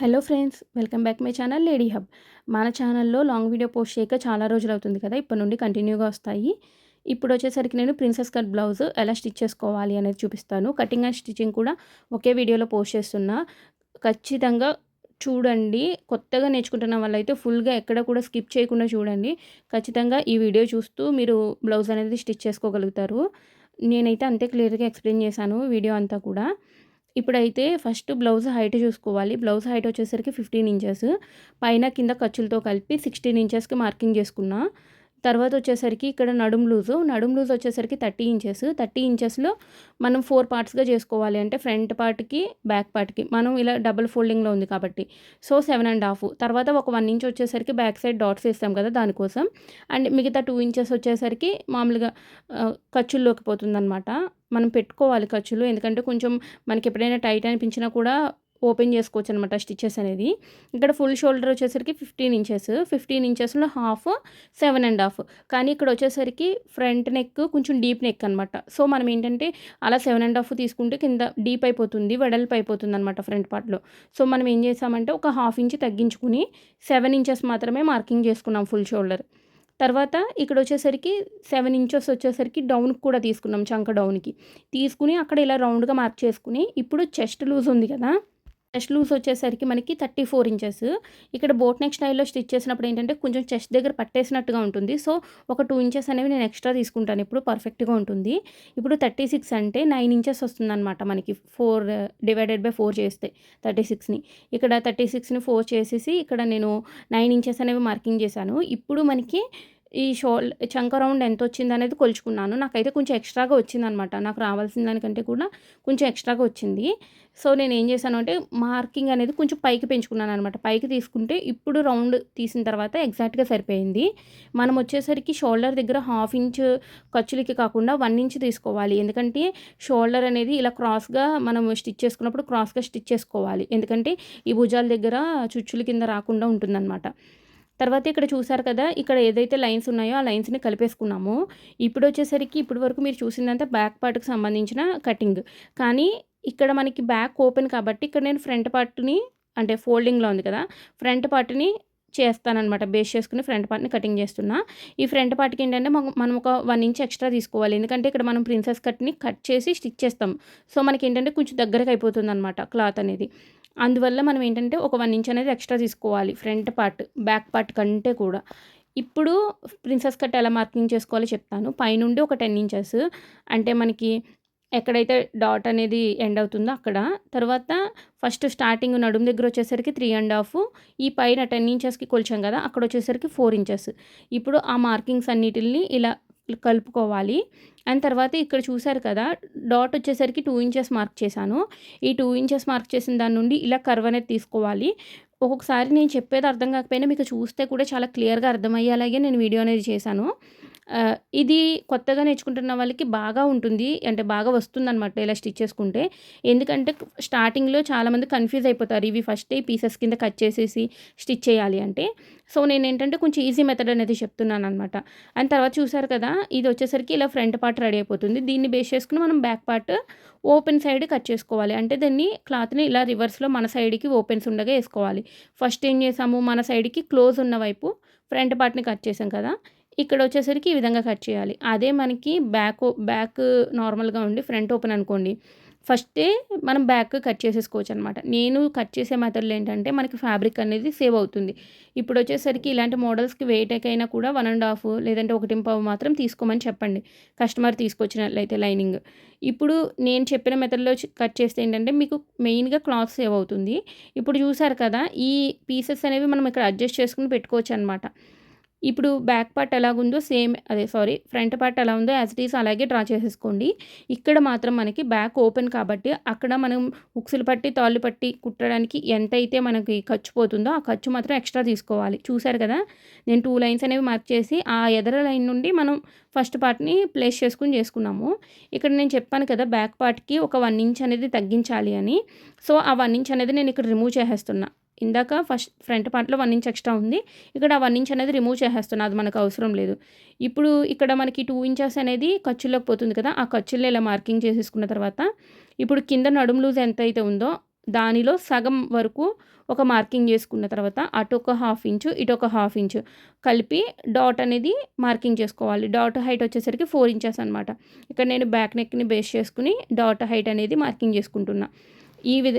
Hello friends, welcome back my channel lady hub. మన ఛానల్లో long video post చేయక చాలా రోజులు అవుతుంది కదా. ఇప్పటి నుండి కంటిన్యూగా వస్తాయి. ఇప్పుడు వచ్చేసరికి నేను ప్రిన్సెస్ కట్ బ్లౌజ్ ఎలా స్టిచ్ చేసుకోవాలి అనేది చూపిస్తాను. కటింగ్ అండ్ స్టిచ్చింగ్ కూడా ఒకే వీడియోలో పోస్ట్ చేస్తున్నా. ఖచ్చితంగా చూడండి. కొత్తగా నేర్చుకుంటున్న వాళ్ళైతే ఫుల్గా ఎక్కడ కూడా స్కిప్ చేయకుండా చూడండి. ఖచ్చితంగా ఈ వీడియో చూస్తూ మీరు బ్లౌజ్ అనేది స్టిచ్ చేసుకోగలుగుతారు. నేనైతే అంతే క్లియర్గా ఎక్స్ప్లెయిన్ చేశాను వీడియో అంతా కూడా. ఇప్పుడైతే ఫస్ట్ బ్లౌజ్ హైట్ చూసుకోవాలి. బ్లౌజ్ హైట్ వచ్చేసరికి 15 ఇంచెస్, పైన కింద ఖర్చులతో కలిపి 16 ఇంచెస్కి మార్కింగ్ చేసుకున్నా. తర్వాత వచ్చేసరికి ఇక్కడ నడుం లూజ్ వచ్చేసరికి 30 ఇంచెస్. 30 ఇంచెస్లో మనం 4 పార్ట్స్గా చేసుకోవాలి. అంటే ఫ్రంట్ పార్ట్కి, బ్యాక్ పార్ట్కి మనం ఇలా డబుల్ ఫోల్డింగ్లో ఉంది కాబట్టి సో 7.5. తర్వాత ఒక 1 ఇంచ్ వచ్చేసరికి బ్యాక్ సైడ్ డాట్స్ వేస్తాం కదా దానికోసం. అండ్ మిగతా 2 ఇంచెస్ వచ్చేసరికి మామూలుగా ఖర్చుల్లోకి పోతుందన్నమాట. మనం పెట్టుకోవాలి ఖర్చులు, ఎందుకంటే కొంచెం మనకి ఎప్పుడైనా టైట్ అనిపించినా కూడా ఓపెన్ చేసుకోవచ్చు అనమాట స్టిచెస్ అనేది. ఇక్కడ ఫుల్ షోల్డర్ వచ్చేసరికి 15 ఇంచెస్. 15 ఇంచెస్లో హాఫ్ 7.5. కానీ ఇక్కడ వచ్చేసరికి ఫ్రంట్ నెక్ కొంచెం డీప్ నెక్ అనమాట. సో మనం ఏంటంటే అలా 7.5 తీసుకుంటే కింద డీప్ అయిపోతుంది, వెడల్పు అయిపోతుంది అనమాట ఫ్రంట్ పార్ట్లో. సో మనం ఏం చేసామంటే ఒక హాఫ్ ఇంచ్ తగ్గించుకుని 7 ఇంచెస్ మాత్రమే మార్కింగ్ చేసుకున్నాం ఫుల్ షోల్డర్. తర్వాత ఇక్కడ వచ్చేసరికి 7 ఇంచెస్ వచ్చేసరికి డౌన్కి కూడా తీసుకున్నాం, చంక డౌన్కి తీసుకుని అక్కడ ఇలా రౌండ్గా మార్క్ చేసుకుని ఇప్పుడు చెస్ట్ లూజ్ ఉంది కదా, చెస్ట్ లూజ్ వచ్చేసరికి మనకి 34 ఇంచెస్. ఇక్కడ బోట్ నెక్ స్టైల్లో స్టిచ్ చేసినప్పుడు ఏంటంటే కొంచెం చెస్ట్ దగ్గర పట్టేసినట్టుగా ఉంటుంది. సో ఒక 2 ఇంచెస్ అనేవి నేను ఎక్స్ట్రా తీసుకుంటాను, ఇప్పుడు పర్ఫెక్ట్గా ఉంటుంది. ఇప్పుడు 36 అంటే 9 ఇంచెస్ వస్తుందన్నమాట మనకి. 4/4 చేస్తే 36ని ఇక్కడ 36ని 4 చేసేసి ఇక్కడ నేను 9 ఇంచెస్ అనేవి మార్కింగ్ చేశాను. ఇప్పుడు మనకి ఈ చంక రౌండ్ ఎంత వచ్చిందనేది కొలుచుకున్నాను. నాకైతే కొంచెం ఎక్స్ట్రాగా వచ్చిందనమాట. నాకు రావాల్సిన దానికంటే కూడా కొంచెం ఎక్స్ట్రాగా వచ్చింది. సో నేను ఏం చేశాను అంటే మార్కింగ్ అనేది కొంచెం పైకి పెంచుకున్నాను అనమాట. పైకి తీసుకుంటే ఇప్పుడు రౌండ్ తీసిన తర్వాత ఎగ్జాక్ట్గా సరిపోయింది. మనం వచ్చేసరికి షోల్డర్ దగ్గర హాఫ్ ఇంచ్ ఖర్చులకి కాకుండా 1 ఇంచ్ తీసుకోవాలి. ఎందుకంటే షోల్డర్ అనేది ఇలా క్రాస్గా మనం స్టిచ్ చేసుకున్నప్పుడు క్రాస్గా స్టిచ్ చేసుకోవాలి. ఎందుకంటే ఈ భుజాల దగ్గర చుచ్చుల కింద రాకుండా ఉంటుందన్నమాట. తర్వాత ఇక్కడ చూసారు కదా, ఇక్కడ ఏదైతే లైన్స్ ఉన్నాయో ఆ లైన్స్ని కలిపేసుకున్నాము. ఇప్పుడు వచ్చేసరికి ఇప్పటి వరకు మీరు చూసిందంతా బ్యాక్ పార్ట్కి సంబంధించిన కటింగ్. కానీ ఇక్కడ మనకి బ్యాక్ ఓపెన్ కాబట్టి ఇక్కడ నేను ఫ్రంట్ పార్ట్ని, అంటే ఫోల్డింగ్లో ఉంది కదా, ఫ్రంట్ పార్ట్ని చేస్తానన్నమాట. బేస్ చేసుకుని ఫ్రంట్ పార్ట్ని కటింగ్ చేస్తున్నా. ఈ ఫ్రంట్ పార్ట్కి ఏంటంటే మనం ఒక 1 ఇంచ్ ఎక్స్ట్రా తీసుకోవాలి. ఎందుకంటే ఇక్కడ మనం ప్రిన్సెస్ కట్ని కట్ చేసి స్టిచ్ చేస్తాం. సో మనకి ఏంటంటే కొంచెం దగ్గరకు అయిపోతుంది అనమాట క్లాత్ అనేది. అందువల్ల మనం ఏంటంటే ఒక 1 ఇంచ్ అనేది ఎక్స్ట్రా తీసుకోవాలి ఫ్రంట్ పార్ట్ బ్యాక్ పార్ట్ కంటే కూడా. ఇప్పుడు ప్రిన్సెస్ కట్ ఎలా మార్కింగ్ చేసుకోవాలో చెప్తాను. పైనుండి ఒక 10 ఇంచెస్, అంటే మనకి ఎక్కడైతే డాట్ అనేది ఎండ్ అవుతుందో అక్కడ. తర్వాత ఫస్ట్ స్టార్టింగ్ నడుము దగ్గర వచ్చేసరికి 3.5, ఈ పైన 10 ఇంచెస్కి కొలిచాం కదా అక్కడ వచ్చేసరికి 4 ఇంచెస్. ఇప్పుడు ఆ మార్కింగ్స్ అన్నిటిని ఇలా కలుపుకోవాలి. అండ్ తర్వాత ఇక్కడ చూసారు కదా, డాట్ వచ్చేసరికి 2 ఇంచెస్ మార్క్ చేశాను. ఈ 2 ఇంచెస్ మార్క్ చేసిన దాని నుండి ఇలా కర్వ్ అనేది తీసుకోవాలి. ఒక్కొక్కసారి నేను చెప్పేది అర్థం కాకపోయినా మీకు చూస్తే కూడా చాలా క్లియర్గా అర్థమయ్యేలాగే నేను వీడియో అనేది చేశాను. ఇది కొత్తగా నేర్చుకుంటున్న వాళ్ళకి బాగా ఉంటుంది, అంటే బాగా వస్తుందన్నమాట ఇలా స్టిచ్ చేసుకుంటే. ఎందుకంటే స్టార్టింగ్లో చాలామంది కన్ఫ్యూజ్ అయిపోతారు, ఇవి ఫస్టే పీసెస్ కింద కట్ చేసేసి స్టిచ్ చేయాలి అంటే. సో నేను ఏంటంటే కొంచెం ఈజీ మెథడ్ అనేది చెప్తున్నాను అనమాట. అండ్ తర్వాత చూసారు కదా, ఇది వచ్చేసరికి ఇలా ఫ్రంట్ పార్ట్ రెడీ అయిపోతుంది. దీన్ని బేస్ చేసుకుని మనం back part open side cut చేసుకోవాలి. అంటే దాన్ని క్లాత్ని ఇలా రివర్స్లో మన సైడ్కి ఓపెన్స్ ఉండగా వేసుకోవాలి. ఫస్ట్ ఏం చేసాము, మన సైడ్కి క్లోజ్ ఉన్న వైపు ఫ్రంట్ పార్ట్ని కట్ చేసాం కదా, ఇక్కడ వచ్చేసరికి ఈ విధంగా కట్ చేయాలి. అదే మనకి బ్యాక్ నార్మల్గా ఉండి ఫ్రంట్ ఓపెన్ అనుకోండి, ఫస్టే మనం బ్యాక్ కట్ చేసేసుకోవచ్చు అనమాట. నేను కట్ చేసే మెథడ్లో ఏంటంటే మనకి ఫ్యాబ్రిక్ అనేది సేవ్ అవుతుంది. ఇప్పుడు వచ్చేసరికి ఇలాంటి మోడల్స్కి వెయిట్ అయినా కూడా 1.5 లేదంటే 1.5 మాత్రం తీసుకోమని చెప్పండి కస్టమర్ తీసుకొచ్చినట్లయితే లైనింగ్. ఇప్పుడు నేను చెప్పిన మెథడ్లో కట్ చేస్తే ఏంటంటే మీకు మెయిన్గా క్లాత్ సేవ్ అవుతుంది. ఇప్పుడు చూసారు కదా, ఈ పీసెస్ అనేవి మనం ఇక్కడ అడ్జస్ట్ చేసుకుని పెట్టుకోవచ్చు అనమాట. ఇప్పుడు బ్యాక్ పార్ట్ ఎలాగుందో ఫ్రంట్ పార్ట్ ఎలా ఉందో యాజ్ ఇట్ ఈస్ అలాగే డ్రా చేసేసుకోండి. ఇక్కడ మాత్రం మనకి బ్యాక్ ఓపెన్ కాబట్టి అక్కడ మనం ఉక్సులు పట్టి తాళ్ళు పట్టి కుట్టడానికి ఎంతైతే మనకి ఖర్చు పోతుందో ఆ ఖర్చు మాత్రం ఎక్స్ట్రా తీసుకోవాలి. చూసారు కదా, నేను 2 లైన్స్ అనేవి మార్క్ చేసి ఆ ఎదర లైన్ నుండి మనం ఫస్ట్ పార్ట్ని ప్లేస్ చేసుకున్నాము. ఇక్కడ నేను చెప్పాను కదా బ్యాక్ పార్ట్కి ఒక 1 ఇంచ్ అనేది తగ్గించాలి అని. సో ఆ 1 ఇంచ్ అనేది నేను ఇక్కడ రిమూవ్ చేసేస్తున్నా. ఇందాక ఫ్రంట్ పార్ట్లో 1 ఇంచ్ ఎక్స్ట్రా ఉంది, ఇక్కడ 1 ఇంచ్ అనేది రిమూవ్ చేసేస్తున్నా, అది మనకు అవసరం లేదు. ఇప్పుడు ఇక్కడ మనకి 2 ఇంచెస్ అనేది ఖర్చుల్లోకి పోతుంది కదా, ఆ ఖర్చుల్లో ఇలా మార్కింగ్ చేసేసుకున్న తర్వాత ఇప్పుడు కింద నడుము లూజ్ ఎంత అయితే ఉందో దానిలో సగం వరకు ఒక మార్కింగ్ చేసుకున్న తర్వాత అటు ఒక హాఫ్ ఇంచు ఇటు ఒక హాఫ్ ఇంచు కలిపి డాట్ అనేది మార్కింగ్ చేసుకోవాలి. డాట్ హైట్ వచ్చేసరికి 4 ఇంచెస్ అనమాట. ఇక్కడ నేను బ్యాక్ నెక్ని బేస్ చేసుకుని డాట్ హైట్ అనేది మార్కింగ్ చేసుకుంటున్నా.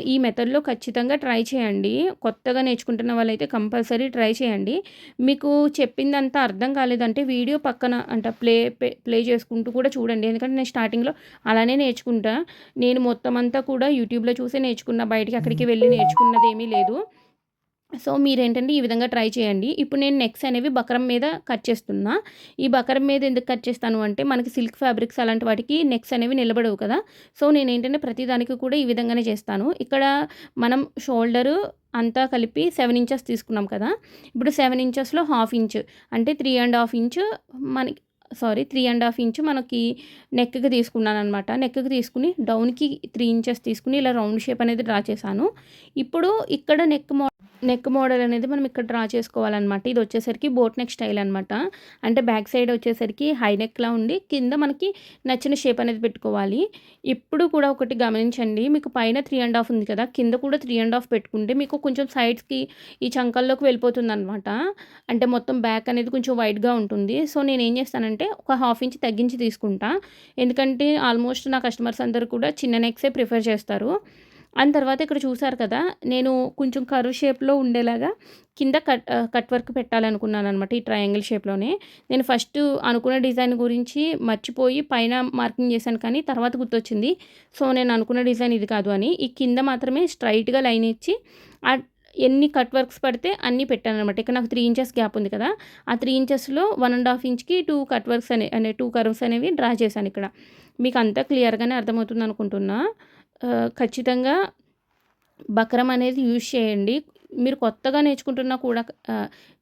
ఈ మెథడ్‌లో ఖచ్చితంగా ట్రై చేయండి. కొత్తగా నేర్చుకుంటున్న వాళ్ళైతే కంపల్సరీ ట్రై చేయండి. మీకు చెప్పిందంతా అర్థం కాలేదంటే వీడియో పక్కన అంటే ప్లే చేసుకుంటూ కూడా చూడండి. ఎందుకంటే నేను స్టార్టింగ్‌లో అలానే నేర్చుకుంటా. నేను మొత్తం అంతా కూడా యూట్యూబ్‌లో చూసే నేర్చుకున్నా. బయటికి అక్కడికి వెళ్ళి నేర్చుకున్నదేమీ లేదు. సో, మీరేంటంటే ఈ విధంగా ట్రై చేయండి. ఇప్పుడు నేను నెక్స్ అనేవి బకరం మీద కట్ చేస్తున్నా. ఈ బకరం మీద ఎందుకు కట్ చేస్తాను అంటే, మనకి సిల్క్ ఫ్యాబ్రిక్స్ అలాంటి వాటికి నెక్స్ అనేవి నిలబడవు కదా! సో, నేనేంటంటే ప్రతి దానికి కూడా ఈ విధంగానే చేస్తాను. ఇక్కడ మనం షోల్డరు అంతా కలిపి 7 ఇంచెస్ తీసుకున్నాం కదా! ఇప్పుడు 7 ఇంచెస్‌లో హాఫ్ ఇంచ్ అంటే 3½ ఇంచ్ మనకి 3½ ఇంచ్ మనకి నెక్‌కి తీసుకున్నాననమాట. నెక్‌కి తీసుకుని డౌన్‌కి 3 ఇంచెస్ తీసుకుని ఇలా రౌండ్ షేప్ అనేది డ్రా చేశాను. ఇప్పుడు ఇక్కడ నెక్ మోడల్ అనేది మనం ఇక్కడ డ్రా చేసుకోవాలనమాట. ఇది వచ్చేసరికి బోట్ నెక్ స్టైల్ అనమాట. అంటే బ్యాక్ సైడ్ వచ్చేసరికి హై నెక్‌లా ఉండి కింద మనకి నచ్చిన షేప్ అనేది పెట్టుకోవాలి. ఇప్పుడు కూడా ఒకటి గమనించండి. మీకు పైన 3½ ఉంది కదా! కింద కూడా 3½ పెట్టుకుంటే మీకు కొంచెం సైడ్స్‌కి ఈ చంకల్లోకి వెళ్ళిపోతుందనమాట. అంటే మొత్తం బ్యాక్ అనేది కొంచెం వైడ్‌గా ఉంటుంది. సో, నేనేం చేస్తానంటే ఒక హాఫ్ ఇంచ్ తగ్గించి తీసుకుంటా. ఎందుకంటే ఆల్మోస్ట్ నా కస్టమర్స్ అందరూ కూడా చిన్న నెక్సే ప్రిఫర్ చేస్తారు. అండ్ తర్వాత ఇక్కడ చూసారు కదా! నేను కొంచెం కర్వ్ షేప్‌లో ఉండేలాగా కింద కట్ వర్క్ పెట్టాలనుకున్నాననమాట. ఈ ట్రయాంగిల్ షేప్‌లోనే. నేను ఫస్ట్ అనుకున్న డిజైన్ గురించి మర్చిపోయి పైన మార్కింగ్ చేశాను కానీ తర్వాత గుర్తొచ్చింది. సో, నేను అనుకున్న డిజైన్ ఇది కాదు అని. ఈ కింద మాత్రమే స్ట్రెయిట్‌గా లైన్ ఇచ్చి ఎన్ని కట్ వర్క్స్ పడితే అన్నీ పెట్టాననమాట. ఇక్కడ నాకు 3 ఇంచెస్ గ్యాప్ ఉంది కదా! ఆ 3 ఇంచెస్‌లో 1½ ఇంచ్‌కి 2 కట్ వర్క్స్ 2 కర్వ్స్ అనేవి డ్రా చేశాను ఇక్కడ. మీకు అంతా క్లియర్‌గానే అర్థమవుతుంది అనుకుంటున్నా. ఖచ్చితంగా బకరం అనేది యూజ్ చేయండి. మీరు కొత్తగా నేర్చుకుంటున్నా కూడా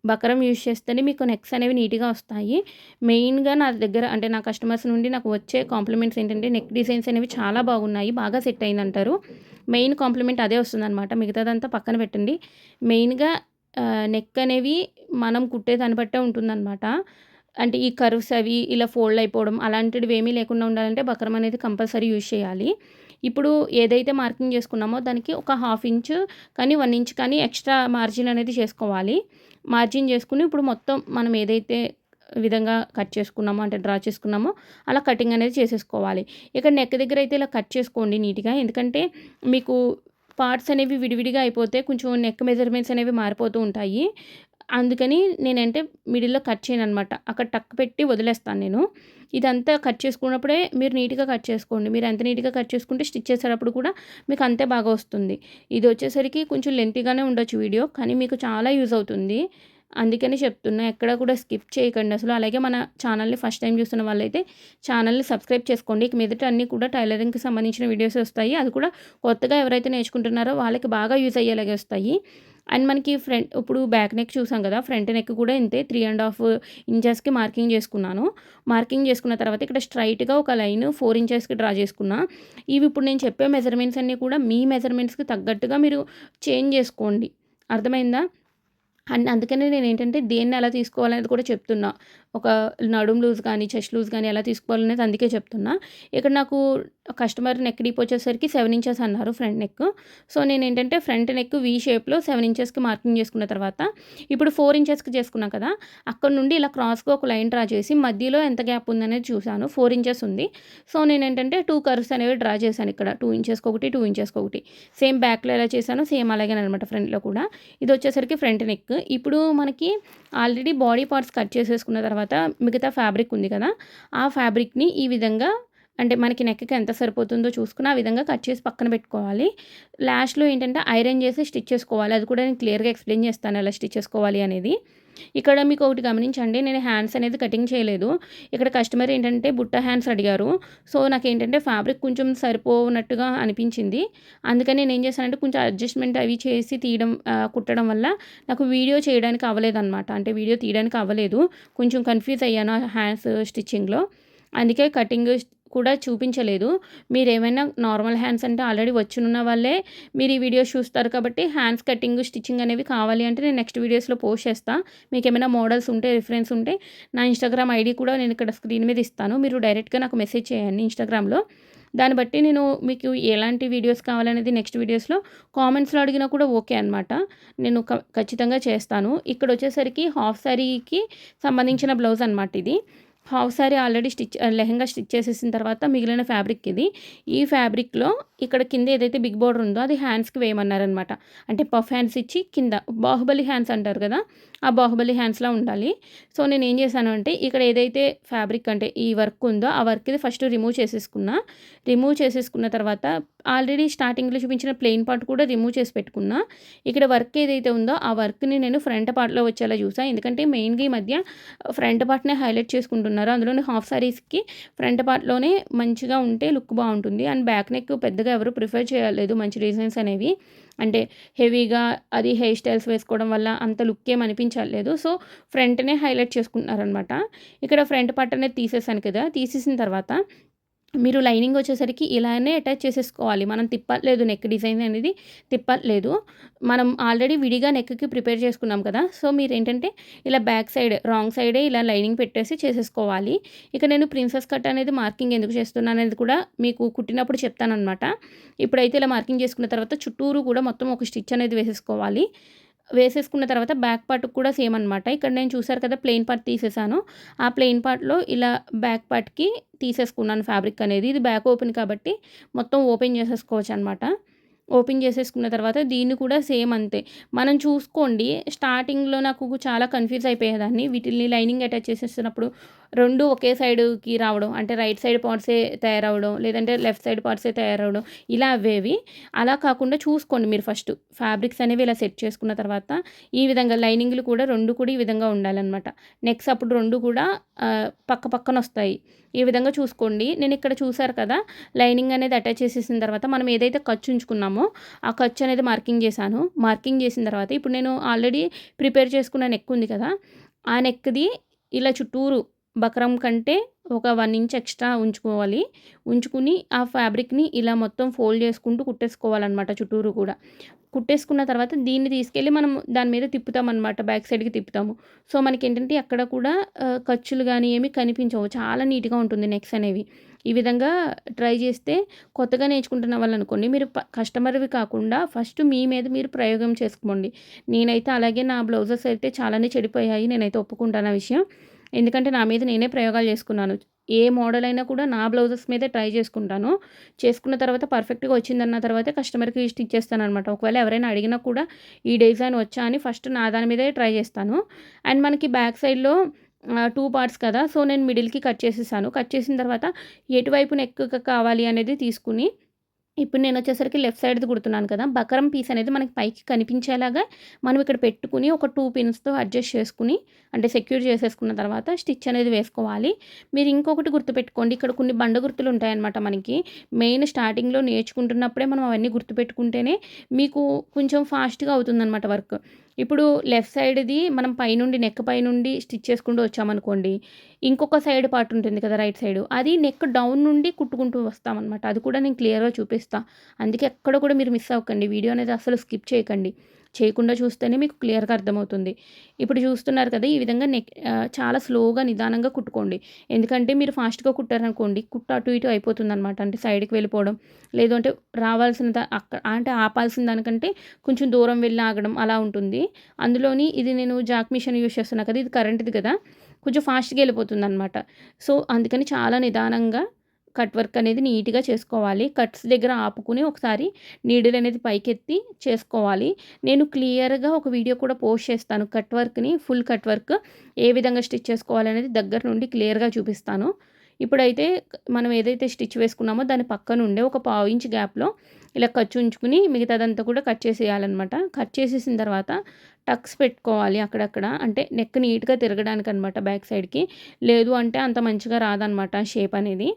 బకరం యూజ్ చేస్తేనే మీకు నెక్స్ అనేవి నీట్‌గా వస్తాయి. మెయిన్‌గా నా దగ్గర అంటే నా కస్టమర్స్ నుండి నాకు వచ్చే కాంప్లిమెంట్స్ ఏంటంటే నెక్ డిజైన్స్ అనేవి చాలా బాగున్నాయి. బాగా సెట్ అయిందంటారు. మెయిన్ కాంప్లిమెంట్ అదే వస్తుందనమాట. మిగతాదంతా పక్కన పెట్టండి. మెయిన్‌గా నెక్ అనేవి మనం కుట్టే దాన్ని బట్టే ఉంటుందనమాట. అంటే ఈ కర్వ్స్ అవి ఇలా ఫోల్డ్ అయిపోవడం అలాంటివి ఏమీ లేకుండా ఉండాలంటే బకరం అనేది కంపల్సరీ యూజ్ చేయాలి. ఇప్పుడు ఏదైతే మార్కింగ్ చేసుకున్నామో దానికి ఒక హాఫ్ ఇంచ్ కానీ 1 ఇంచ్ కానీ ఎక్స్ట్రా మార్జిన్ అనేది చేసుకోవాలి. మార్జిన్ చేసుకుని ఇప్పుడు మొత్తం మనం ఏదైతే విధంగా కట్ చేసుకున్నామో అంటే డ్రా చేసుకున్నామో అలా కటింగ్ అనేది చేసేసుకోవాలి. ఇక్కడ నెక్ దగ్గర అయితే ఇలా కట్ చేసుకోండి నీట్‌గా. ఎందుకంటే మీకు పార్ట్స్ అనేవి విడివిడిగా అయిపోతే కొంచెం నెక్ మెజర్‌మెంట్స్ అనేవి మారిపోతూ ఉంటాయి. అందుకని నేనంటే మిడిల్‌లో కట్ చేయననమాట. అక్కడ టక్ పెట్టి వదిలేస్తాను నేను. ఇదంతా కట్ చేసుకున్నప్పుడే మీరు నీట్‌గా కట్ చేసుకోండి. మీరు ఎంత నీట్‌గా కట్ చేసుకుంటే స్టిచ్ చేసేటప్పుడు కూడా మీకు అంతే బాగా వస్తుంది. ఇది వచ్చేసరికి కొంచెం లెంతీగానే ఉండొచ్చు వీడియో. కానీ మీకు చాలా యూజ్ అవుతుంది. అందుకని చెప్తున్నా. ఎక్కడ కూడా స్కిప్ చేయకండి అసలు. అలాగే మన ఛానల్‌ని ఫస్ట్ టైమ్ చూస్తున్న వాళ్ళైతే ఛానల్‌ని సబ్స్క్రైబ్ చేసుకోండి. ఇక మీదట అన్నీ కూడా టైలరింగ్‌కి సంబంధించిన వీడియోసే వస్తాయి. అది కూడా కొత్తగా ఎవరైతే నేర్చుకుంటున్నారో వాళ్ళకి బాగా యూజ్ అయ్యేలాగే వస్తాయి. అండ్ మనకి ఇప్పుడు బ్యాక్ నెక్ చూసాం కదా! ఫ్రంట్ నెక్ కూడా ఇంతే 3½ ఇంచెస్‌కి మార్కింగ్ చేసుకున్నాను. మార్కింగ్ చేసుకున్న తర్వాత ఇక్కడ స్ట్రెయిట్‌గా ఒక లైన్ 4 ఇంచెస్‌కి డ్రా చేసుకున్నా. ఇవి ఇప్పుడు నేను చెప్పే మెజర్‌మెంట్స్ అన్నీ కూడా మీ మెజర్‌మెంట్స్‌కి తగ్గట్టుగా మీరు చేంజ్ చేసుకోండి. అర్థమైందా? అండ్ అందుకనే నేనేంటంటే దేన్ని ఎలా తీసుకోవాలనేది కూడా చెప్తున్నా. ఒక నడుము లూజ్ గానీ, చెస్ట్ లూజ్ గానీ ఎలా తీసుకోవాలనేది అందుకే చెప్తున్నా. ఇక్కడ నాకు కస్టమర్ నెక్ డీప్ వచ్చేసరికి 7 ఇంచెస్ అన్నారు ఫ్రంట్ నెక్. సో, నేనేంటంటే ఫ్రంట్ నెక్ వి షేప్‌లో 7 ఇంచెస్‌కి మార్కింగ్ చేసుకున్న తర్వాత ఇప్పుడు 4 ఇంచెస్‌కి చేసుకున్నా కదా! అక్కడ నుండి ఇలా క్రాస్‌గా ఒక లైన్ డ్రా చేసి మధ్యలో ఎంత గ్యాప్ ఉందనేది చూసాను. 4 ఇంచెస్ ఉంది. సో, నేనేంటంటే 2 కర్వ్స్ అనేవి డ్రా చేశాను ఇక్కడ. 2 ఇంచెస్‌కొకటి, 2 ఇంచెస్‌కొకటి. సేమ్ బ్యాక్‌లో ఎలా చేశానో సేమ్ అలాగేననమాట ఫ్రంట్‌లో కూడా. ఇది వచ్చేసరికి ఫ్రంట్ నెక్. ఇప్పుడు మనకి ఆల్రెడీ బాడీ పార్ట్స్ కట్ చేసేసుకున్న తర్వాత మిగతా ఫ్యాబ్రిక్ ఉంది కదా! ఆ ఫ్యాబ్రిక్‌ని ఈ విధంగా అంటే మనకి నెక్‌కి ఎంత సరిపోతుందో చూసుకొని ఆ విధంగా కట్ చేసి పక్కన పెట్టుకోవాలి. లాస్ట్‌లో ఏంటంటే ఐరన్ చేసి స్టిచ్ చేసుకోవాలి. అది కూడా నేను క్లియర్‌గా ఎక్స్‌ప్లెయిన్ చేస్తాను ఎలా స్టిచ్ చేసుకోవాలి అనేది. ఇక్కడ మీకు ఒకటి గమనించండి. నేను హ్యాండ్స్ అనేది కటింగ్ చేయలేదు. ఇక్కడ కస్టమర్ ఏంటంటే బుట్ట హ్యాండ్స్ అడిగారు. సో, నాకేంటంటే ఫ్యాబ్రిక్ కొంచెం సరిపోనట్టుగా అనిపించింది. అందుకని నేనేం చేశానంటే కొంచెం అడ్జస్ట్‌మెంట్ అవి చేసి కుట్టడం వల్ల నాకు వీడియో చేయడానికి అవ్వలేదనమాట. అంటే వీడియో తీయడానికి అవ్వలేదు. కొంచెం కన్‌ఫ్యూజ్ అయ్యాను ఆ హ్యాండ్స్ స్టిచ్చింగ్‌లో. అందుకే కటింగ్ కూడా చూపించలేదు. మీరేమైనా నార్మల్ హ్యాండ్స్ అంటే ఆల్రెడీ వచ్చున్న వాళ్ళే మీరు ఈ వీడియోస్ చూస్తారు కాబట్టి హ్యాండ్స్ కటింగ్, స్టిచ్చింగ్ అనేవి కావాలి అంటే నేను నెక్స్ట్ వీడియోస్‌లో పోస్ట్ చేస్తా. మీకేమైనా మోడల్స్ ఉంటే, రిఫరెన్స్ ఉంటే నా ఇన్‌స్టాగ్రామ్ ఐడీ కూడా నేను ఇక్కడ స్క్రీన్ మీద ఇస్తాను. మీరు డైరెక్ట్‌గా నాకు మెసేజ్ చేయండి ఇన్‌స్టాగ్రామ్‌లో. దాన్ని బట్టి నేను మీకు ఎలాంటి వీడియోస్ కావాలనేది నెక్స్ట్ వీడియోస్‌లో కామెంట్స్‌లో అడిగినా కూడా ఓకే అనమాట. నేను ఖచ్చితంగా చేస్తాను. ఇక్కడొచ్చేసరికి హాఫ్ సారీకి సంబంధించిన బ్లౌజ్ అనమాట ఇది. Half sorry already lehenga stitch చేసేసిన తర్వాత మిగిలిన ఫ్యాబ్రిక్ ఇది. ఈ ఫ్యాబ్రిక్‌లో ఇక్కడ కింద ఏదైతే బిగ్ బోర్డర్ ఉందో అది హ్యాండ్స్‌కి వేయమన్నారనమాట. అంటే పఫ్ హ్యాండ్స్ ఇచ్చి కింద బాహుబలి హ్యాండ్స్ అంటారు కదా! ఆ బాహుబలి హ్యాండ్స్‌లా ఉండాలి. సో, నేనేం చేశాను అంటే ఇక్కడ ఏదైతే ఫ్యాబ్రిక్ అంటే ఈ వర్క్ ఉందో ఆ వర్క్‌ది ఫస్ట్ రిమూవ్ చేసేసుకున్నా. రిమూవ్ చేసేసుకున్న తర్వాత ఆల్రెడీ స్టార్టింగ్‌లో చూపించిన ప్లెయిన్ పార్ట్ కూడా రిమూవ్ చేసి పెట్టుకున్నా. ఇక్కడ వర్క్ ఏదైతే ఉందో ఆ వర్క్‌ని నేను ఫ్రంట్ పార్ట్‌లో వచ్చేలా చూసా. ఎందుకంటే మెయిన్‌గా ఈ మధ్య ఫ్రంట్ పార్ట్‌నే హైలైట్ చేసుకుంటున్నారు. అందులోని హాఫ్ సారీస్‌కి ఫ్రంట్ పార్ట్‌లోనే మంచిగా ఉంటే లుక్ బావుంటుంది. అండ్ బ్యాక్ నెక్ పెద్దగా ఎవరు ప్రిఫర్ చేయలేదు మంచి డిజైన్స్ అనేవి. అంటే హెవీగా అది హెయిర్ స్టైల్స్ వేసుకోవడం వల్ల అంత లుక్ ఏమి అనిపించలేదు. సో, ఫ్రంట్‌నే హైలైట్ చేసుకుంటున్నారనమాట. ఇక్కడ ఫ్రంట్ పార్ట్ అనేది తీసేసాను కదా! తీసేసిన తర్వాత మీరు లైనింగ్ వచ్చేసరికి ఇలానే అటాచ్ చేసేసుకోవాలి. మనం తిప్పట్లేదు నెక్ డిజైన్ అనేది తిప్పట్లేదు. మనం ఆల్రెడీ విడిగా నెక్‌కి ప్రిపేర్ చేసుకున్నాం కదా! సో, మీరేంటంటే ఇలా బ్యాక్ సైడ్ రాంగ్ సైడే ఇలా లైనింగ్ పెట్టేసి చేసేసుకోవాలి. ఇక నేను ప్రిన్సెస్ కట్ అనేది మార్కింగ్ ఎందుకు చేస్తున్నాననేది కూడా మీకు కుట్టినప్పుడు చెప్తాననమాట. ఇప్పుడైతే ఇలా మార్కింగ్ చేసుకున్న తర్వాత చుట్టూరు కూడా మొత్తం ఒక స్టిచ్ అనేది వేసేసుకోవాలి. వేసేసుకున్న తర్వాత బ్యాక్ పార్ట్‌కి కూడా సేమ్ అనమాట. ఇక్కడ నేను చూసారు కదా! ప్లెయిన్ పార్ట్ తీసేసాను. ఆ ప్లెయిన్ పార్ట్‌లో ఇలా బ్యాక్ పార్ట్‌కి తీసేసుకున్నాను ఫ్యాబ్రిక్ అనేది. ఇది బ్యాక్ ఓపెన్ కాబట్టి మొత్తం ఓపెన్ చేసేసుకోవచ్చనమాట. ఓపెన్ చేసేసుకున్న తర్వాత దీన్ని కూడా సేమ్ అంతే. మనం చూసుకోండి స్టార్టింగ్‌లో నాకు చాలా కన్‌ఫ్యూజ్ అయిపోయేదాన్ని. వీటిల్ని లైనింగ్ అటాచ్ చేసేస్తున్నప్పుడు 2 ఒకే సైడ్‌కి రావడం. అంటే రైట్ సైడ్ పార్ట్సే తయారవ్వడం. లేదంటే లెఫ్ట్ సైడ్ పార్ట్సే తయారవ్వడం. ఇలా అవ్వేవి. అలా కాకుండా చూసుకోండి మీరు ఫస్ట్. ఫ్యాబ్రిక్స్ అనేవి ఇలా సెట్ చేసుకున్న తర్వాత ఈ విధంగా లైనింగ్‌లు కూడా 2 కూడా ఈ విధంగా ఉండాలనమాట. నెక్స్ అప్పుడు 2 కూడా పక్క పక్కనొస్తాయి. ఈ విధంగా చూసుకోండి. నేనిక్కడ చూసారు కదా! లైనింగ్ అనేది అటాచ్ చేసేసిన తర్వాత మనం ఏదైతే ఖర్చు ఉంచుకున్నామో ఆ ఖర్చు అనేది మార్కింగ్ చేశాను. మార్కింగ్ చేసిన తర్వాత ఇప్పుడు నేను ఆల్రెడీ ప్రిపేర్ చేసుకున్న నెక్ ఉంది కదా! ఆ నెక్‌ది ఇలా చుట్టూరు బక్రం కంటే ఒక 1 ఇంచ్ ఎక్స్‌ట్రా ఉంచుకోవాలి. ఉంచుకుని ఆ ఫ్యాబ్రిక్‌ని ఇలా మొత్తం ఫోల్డ్ చేసుకుంటూ కుట్టేసుకోవాలనమాట చుట్టూరు కూడా. కుట్టేసుకున్న తర్వాత దీన్ని తీసుకెళ్ళి మనం దాని మీద తిప్పుతామనమాట. బ్యాక్ సైడ్‌కి తిప్పుతాము. సో, మనకేంటంటే ఎక్కడ కూడా ఖర్చులు గానీ ఏమి కనిపించవు. చాలా నీట్‌గా ఉంటుంది నెక్స్ అనేవి. ఈ విధంగా ట్రై చేస్తే కొత్తగా నేర్చుకుంటున్న వాళ్ళనుకోండి మీరు కస్టమర్‌వి కాకుండా ఫస్ట్ మీ మీద మీరు ప్రయోగం చేసుకోండి. నేనైతే అలాగే నా బ్లౌజెస్ అయితే చాలానే చెడిపోయాయి. నేనైతే ఒప్పుకుంటాను ఆ విషయం. ఎందుకంటే నా మీద నేనే ప్రయోగాలు చేసుకున్నాను. ఏ మోడల్ అయినా కూడా నా బ్లౌజెస్ మీదే ట్రై చేసుకుంటాను. చేసుకున్న తర్వాత పర్ఫెక్ట్‌గా వచ్చిందన్న తర్వాతే కస్టమర్‌కి స్టిచ్ చేస్తాననమాట. ఒకవేళ ఎవరైనా అడిగినా కూడా ఈ డిజైన్ వచ్చా అని ఫస్ట్ నా దాని మీదే ట్రై చేస్తాను. అండ్ మనకి బ్యాక్ సైడ్‌లో 2 పార్ట్స్ కదా! సో, నేను మిడిల్‌కి కట్ చేసేసాను. కట్ చేసిన తర్వాత ఎటువైపు నెక్ కావాలి అనేది తీసుకుని ఇప్పుడు నేనొచ్చేసరికి లెఫ్ట్ సైడ్‌ది కుడుతున్నాను కదా! బకరం పీస్ అనేది మనకి పైకి కనిపించేలాగా మనం ఇక్కడ పెట్టుకొని ఒక 2 పిన్స్‌తో అడ్జస్ట్ చేసుకొని అంటే సెక్యూర్ చేసేసుకున్న తర్వాత స్టిచ్ అనేది వేసుకోవాలి. మీరు ఇంకొకటి గుర్తుపెట్టుకోండి. ఇక్కడ కొన్ని బండ గుర్తులు ఉంటాయన్నమాట మనకి. మెయిన్ స్టార్టింగ్‌లో నేర్చుకుంటున్నప్పుడే మనం అవన్నీ గుర్తుపెట్టుకుంటేనే మీకు కొంచెం ఫాస్ట్‌గా అవుతుందన్నమాట వర్క్. ఇప్పుడు లెఫ్ట్ సైడ్‌ది మనం పైనుండి నెక్ పైనుండి స్టిచ్ చేసుకుంటూ వచ్చామనుకోండి. ఇంకొక సైడ్ పార్ట్ ఉంటుంది కదా! Right side. అది నెక్ డౌన్ నుండి కుట్టుకుంటూ వస్తామనమాట. అది కూడా నేను క్లియర్‌గా చూపిస్తా. అందుకే ఎక్కడ కూడా మీరు మిస్ అవ్వకండి. వీడియో అనేది అస్సలు స్కిప్ చేయకండి. చేయకుండా చూస్తేనే మీకు క్లియర్‌గా అర్థమవుతుంది. ఇప్పుడు చూస్తున్నారు కదా! ఈ విధంగా చాలా స్లోగా నిదానంగా కుట్టుకోండి. ఎందుకంటే మీరు ఫాస్ట్‌గా కుట్టారనుకోండి కుట్టు అటు ఇటు అయిపోతుందనమాట. అంటే సైడ్‌కి వెళ్ళిపోవడం, లేదు అంటే రావాల్సిన అంటే ఆపాల్సిన దానికంటే కొంచెం దూరం వెళ్ళి ఆగడం అలా ఉంటుంది. అందులోని ఇది నేను జాక్ మిషన్ యూజ్ చేస్తున్నా కదా! ఇది కరెంట్‌ది కదా! కొంచెం ఫాస్ట్‌గా వెళ్ళిపోతుందనమాట. సో, అందుకని చాలా నిదానంగా కట్ వర్క్ అనేది నీట్‌గా చేసుకోవాలి. కట్స్ దగ్గర ఆపుకుని ఒకసారి నీడిల్ అనేది పైకెత్తి చేసుకోవాలి. నేను క్లియర్‌గా ఒక వీడియో కూడా పోస్ట్ చేస్తాను. కట్ వర్క్‌ని ఫుల్ కట్ వర్క్ ఏ విధంగా స్టిచ్ చేసుకోవాలనేది దగ్గర నుండి క్లియర్‌గా చూపిస్తాను. ఇప్పుడైతే మనం ఏదైతే స్టిచ్ వేసుకున్నామో దాని పక్కనుండే ఒక పావు ఇంచ్ గ్యాప్‌లో ఇలా ఖర్చు ఉంచుకుని మిగతాదంతా కూడా కట్ చేసేయాలనమాట. కట్ చేసేసిన తర్వాత టక్స్ పెట్టుకోవాలి అక్కడక్కడ. అంటే నెక్ నీట్‌గా తిరగడానికనమాట బ్యాక్ సైడ్‌కి. లేదు అంటే అంత మంచిగా రాదనమాట షేప్ అనేది.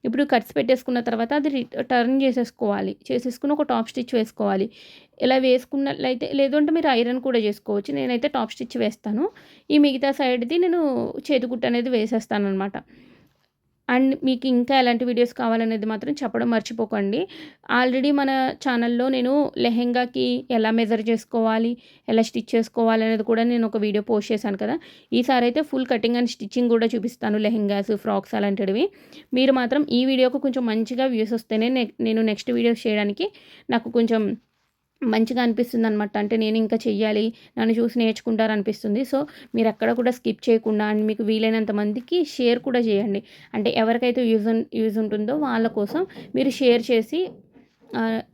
ఇప్పుడు కట్స్ పెట్టేసుకున్న తర్వాత అది టర్న్ చేసేసుకోవాలి. చేసేసుకొని ఒక టాప్ స్టిచ్ వేసుకోవాలి. ఇలా వేసుకున్నట్లయితే లేదు అంటే మీరు ఐరన్ కూడా చేసుకోవచ్చు. నేనైతే టాప్ స్టిచ్ వేస్తాను. ఈ మిగతా సైడ్‌ది నేను చేతికుట్టు అనేది వేసేస్తాననమాట. అండ్ మీకు ఇంకా ఎలాంటి వీడియోస్ కావాలనేది మాత్రం చెప్పడం మర్చిపోకండి. ఆల్రెడీ మన ఛానల్‌లో నేను లెహెంగాకి ఎలా మెజర్ చేసుకోవాలి, ఎలా స్టిచ్ చేసుకోవాలి అనేది కూడా నేను ఒక వీడియో పోస్ట్ చేశాను కదా! ఈసారైతే ఫుల్ కటింగ్ అండ్ స్టిచ్చింగ్ కూడా చూపిస్తాను లెహెంగాస్, ఫ్రాక్స్ అలాంటివి. మీరు మాత్రం ఈ వీడియోకి కొంచెం మంచిగా వ్యూస్ వస్తేనే నేను నెక్స్ట్ వీడియోస్ చేయడానికి నాకు కొంచెం మంచిగా అనిపిస్తుందనమాట. అంటే నేను ఇంకా చెయ్యాలి, నన్ను చూసి నేర్చుకుంటారనిపిస్తుంది. సో, మీరెక్కడ కూడా స్కిప్ చేయకుండా అండ్ మీకు వీలైనంత మందికి షేర్ కూడా చేయండి. అంటే ఎవరికైతే యూజ్ ఉంటుందో వాళ్ళ కోసం మీరు షేర్ చేసి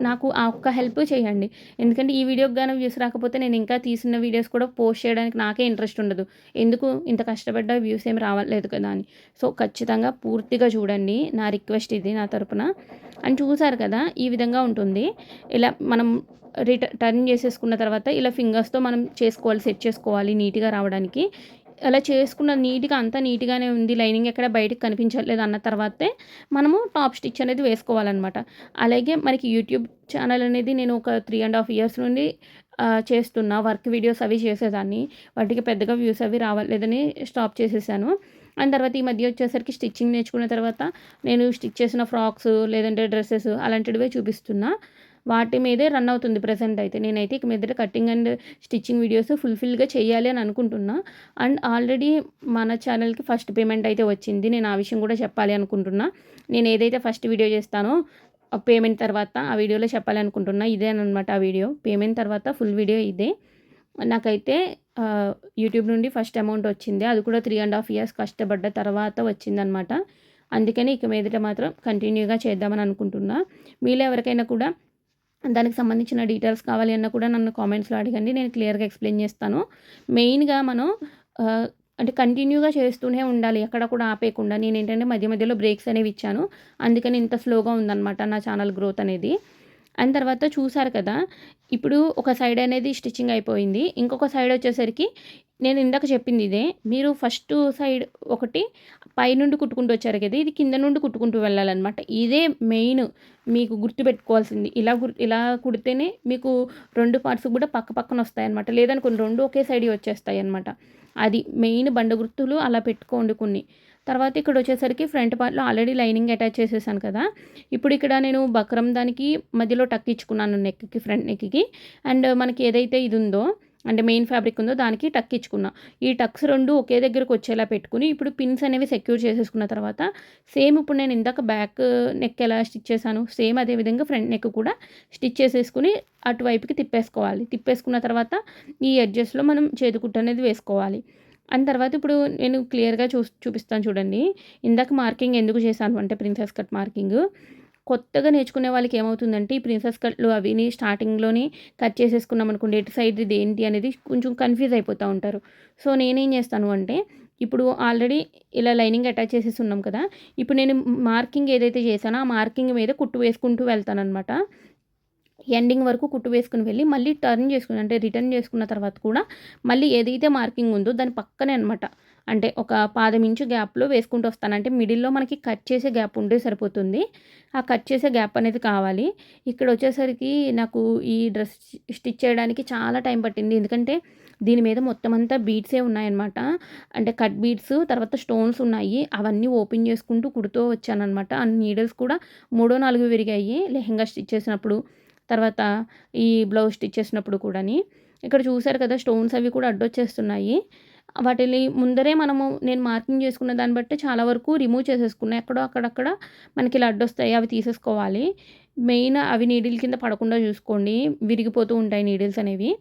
నాకు ఆ ఒక్క హెల్ప్ చేయండి. ఎందుకంటే ఈ వీడియోకి గాని వ్యూస్ రాకపోతే నేను ఇంకా తీసిన వీడియోస్ కూడా పోస్ట్ చేయడానికి నాకే ఇంట్రెస్ట్ ఉండదు. ఎందుకు ఇంత కష్టపడ్డ వ్యూస్ ఏమి రావట్లేదు కదా అని. సో, ఖచ్చితంగా పూర్తిగా చూడండి. నా రిక్వెస్ట్ ఇది నా తరపున. అండ్ చూసారు కదా! ఈ విధంగా ఉంటుంది. ఇలా మనం టర్న్ చేసేసుకున్న తర్వాత ఇలా ఫింగర్స్‌తో మనం చేసుకోవాలి, సెట్ చేసుకోవాలి నీట్‌గా రావడానికి. అలా చేసుకున్న నీట్‌గా అంతా నీట్‌గానే ఉంది. లైనింగ్ ఎక్కడ బయటకి కనిపించట్లేదు అన్న తర్వాతే మనము టాప్ స్టిచ్ అనేది వేసుకోవాలనమాట. అలాగే మనకి యూట్యూబ్ ఛానల్ అనేది నేను ఒక 3½ ఇయర్స్ నుండి చేస్తున్నా. వర్క్ వీడియోస్ అవి చేసేదాన్ని. వాటికి పెద్దగా వ్యూస్ అవి రావట్లేదని స్టాప్ చేసేసాను. అండ్ తర్వాత ఈ మధ్య వచ్చేసరికి స్టిచ్చింగ్ నేర్చుకున్న తర్వాత నేను స్టిచ్ చేసిన ఫ్రాక్స్ లేదంటే డ్రెసెస్ అలాంటివే చూపిస్తున్నా. వాటి మీదే రన్ అవుతుంది ప్రెజెంట్ అయితే. నేనైతే ఇక మీదట కటింగ్ అండ్ స్టిచ్చింగ్ వీడియోస్ ఫుల్‌ఫిల్‌గా చేయాలి అని అనుకుంటున్నా. అండ్ ఆల్రెడీ మన ఛానల్‌కి ఫస్ట్ పేమెంట్ అయితే వచ్చింది. నేను ఆ విషయం కూడా చెప్పాలి అనుకుంటున్నా. నేను ఏదైతే ఫస్ట్ వీడియో చేస్తానో పేమెంట్ తర్వాత ఆ వీడియోలో చెప్పాలి అనుకుంటున్నా. ఇదేననమాట ఆ వీడియో. పేమెంట్ తర్వాత ఫుల్ వీడియో ఇదే. నాకైతే యూట్యూబ్ నుండి ఫస్ట్ అమౌంట్ వచ్చింది. అది కూడా 3½ ఇయర్స్ కష్టపడ్డ తర్వాత వచ్చిందనమాట. అందుకని ఇక మీదట మాత్రం కంటిన్యూగా చేద్దామని అనుకుంటున్నా. మీలో ఎవరికైనా కూడా దానికి సంబంధించిన డీటెయిల్స్ కావాలి అన్నా కూడా నన్ను కామెంట్స్‌లో అడగండి. నేను క్లియర్‌గా ఎక్స్‌ప్లెయిన్ చేస్తాను. మెయిన్‌గా మనం అంటే కంటిన్యూగా చేస్తూనే ఉండాలి. ఎక్కడ కూడా ఆపేయకుండా. నేనేంటంటే మధ్య మధ్యలో బ్రేక్స్ అనేవి ఇచ్చాను. అందుకని ఇంత స్లోగా ఉందనమాట నా ఛానల్ గ్రోత్ అనేది. అండ్ తర్వాత చూసారు కదా! ఇప్పుడు ఒక సైడ్ అనేది స్టిచ్చింగ్ అయిపోయింది. ఇంకొక సైడ్ వచ్చేసరికి నేను ఇందాక చెప్పింది ఇదే. మీరు ఫస్ట్ సైడ్ ఒకటి పైనుండి కుట్టుకుంటూ వచ్చారు కదా! ఇది కింద నుండి కుట్టుకుంటూ వెళ్ళాలనమాట. ఇదే మెయిన్ మీకు గుర్తుపెట్టుకోవాల్సింది. ఇలా కుడితేనే మీకు 2 పార్ట్స్ కూడా పక్క పక్కన వస్తాయన్నమాట. లేదనుకోండి 2 ఒకే సైడ్‌యి వచ్చేస్తాయన్నమాట. అది మెయిన్ బండ గుర్తులు అలా పెట్టుకోండి కొన్ని. తర్వాత ఇక్కడొచ్చేసరికి ఫ్రంట్ పార్ట్‌లో ఆల్రెడీ లైనింగ్ అటాచ్ చేసేసాను కదా! ఇప్పుడు ఇక్కడ నేను బక్రమ్ దానికి మధ్యలో టక్ ఇచ్చుకున్నాను నెక్‌కి, ఫ్రంట్ నెక్‌కి. అండ్ మనకి ఏదైతే ఇది ఉందో అంటే మెయిన్ ఫ్యాబ్రిక్ ఉందో దానికి టక్ ఇచ్చుకున్నా. ఈ టక్స్ 2 ఒకే దగ్గరకు వచ్చేలా పెట్టుకొని ఇప్పుడు పిన్స్ అనేవి సెక్యూర్ చేసేసుకున్న తర్వాత సేమ్ ఇప్పుడు నేను ఇందాక బ్యాక్ నెక్ ఎలా స్టిచ్ చేశాను సేమ్ అదే విధంగా ఫ్రంట్ నెక్ కూడా స్టిచ్ చేసేసుకొని అటువైపుకి తిప్పేసుకోవాలి. తిప్పేసుకున్న తర్వాత ఈ ఎడ్జెస్‌లో మనం చేతికుట్టు అనేది వేసుకోవాలి. అండ్ తర్వాత ఇప్పుడు నేను క్లియర్‌గా చూపిస్తాను చూడండి. ఇందాక మార్కింగ్ ఎందుకు చేశాను అంటే ప్రిన్సెస్ కట్ మార్కింగు. కొత్తగా నేర్చుకునే వాళ్ళకి ఏమవుతుందంటే ఈ ప్రిన్సెస్ కట్‌లు అవిని స్టార్టింగ్‌లోనే కట్ చేసేసుకున్నామనుకోండి ఎటు సైడ్ ఇది ఏంటి అనేది కొంచెం కన్‌ఫ్యూజ్ అయిపోతా ఉంటారు. సో, నేనేం చేస్తాను అంటే ఇప్పుడు ఆల్రెడీ ఇలా లైనింగ్ అటాచ్ చేసేసి ఉన్నాం కదా! ఇప్పుడు నేను మార్కింగ్ ఏదైతే చేశానో ఆ మార్కింగ్ మీద కుట్టు వేసుకుంటూ వెళ్తాననమాట. ఎండింగ్ వరకు కుట్టు వేసుకొని వెళ్ళి మళ్ళీ టర్న్ చేసుకుని అంటే రిటర్న్ చేసుకున్న తర్వాత కూడా మళ్ళీ ఏదైతే మార్కింగ్ ఉందో దాని పక్కనే అనమాట. అంటే ఒక పాదం ఇంచు గ్యాప్‌లో వేసుకుంటూ వస్తాను. అంటే మిడిల్‌లో మనకి కట్ చేసే గ్యాప్ ఉంటే సరిపోతుంది. ఆ కట్ చేసే గ్యాప్ అనేది కావాలి. ఇక్కడొచ్చేసరికి నాకు ఈ డ్రెస్ స్టిచ్ చేయడానికి చాలా టైం పట్టింది. ఎందుకంటే దీని మీద మొత్తం అంతా బీడ్సే ఉన్నాయన్నమాట. అంటే కట్ బీడ్స్ తర్వాత స్టోన్స్ ఉన్నాయి. అవన్నీ ఓపెన్ చేసుకుంటూ కుడుతూ వచ్చాననమాట. ఆ నీడిల్స్ కూడా మూడో, నాలుగో విరిగాయి లెహెంగా స్టిచ్ చేసినప్పుడు. తర్వాత ఈ బ్లౌజ్ స్టిచ్ చేసినప్పుడు కూడాని. ఇక్కడ చూసారు కదా! స్టోన్స్ అవి కూడా అడ్డొచ్చేస్తున్నాయి. వాటిని ముందరే నేను మార్కింగ్ చేసుకున్న దాన్ని బట్టి చాలా వరకు రిమూవ్ చేసేసుకున్నా. ఎక్కడో అక్కడక్కడ మనకిలా అడ్డొస్తాయి. అవి తీసేసుకోవాలి. మెయిన్ అవి నీడిల్ కింద పడకుండా చూసుకోండి. విరిగిపోతూ ఉంటాయి నీడిల్స్ అనేవి.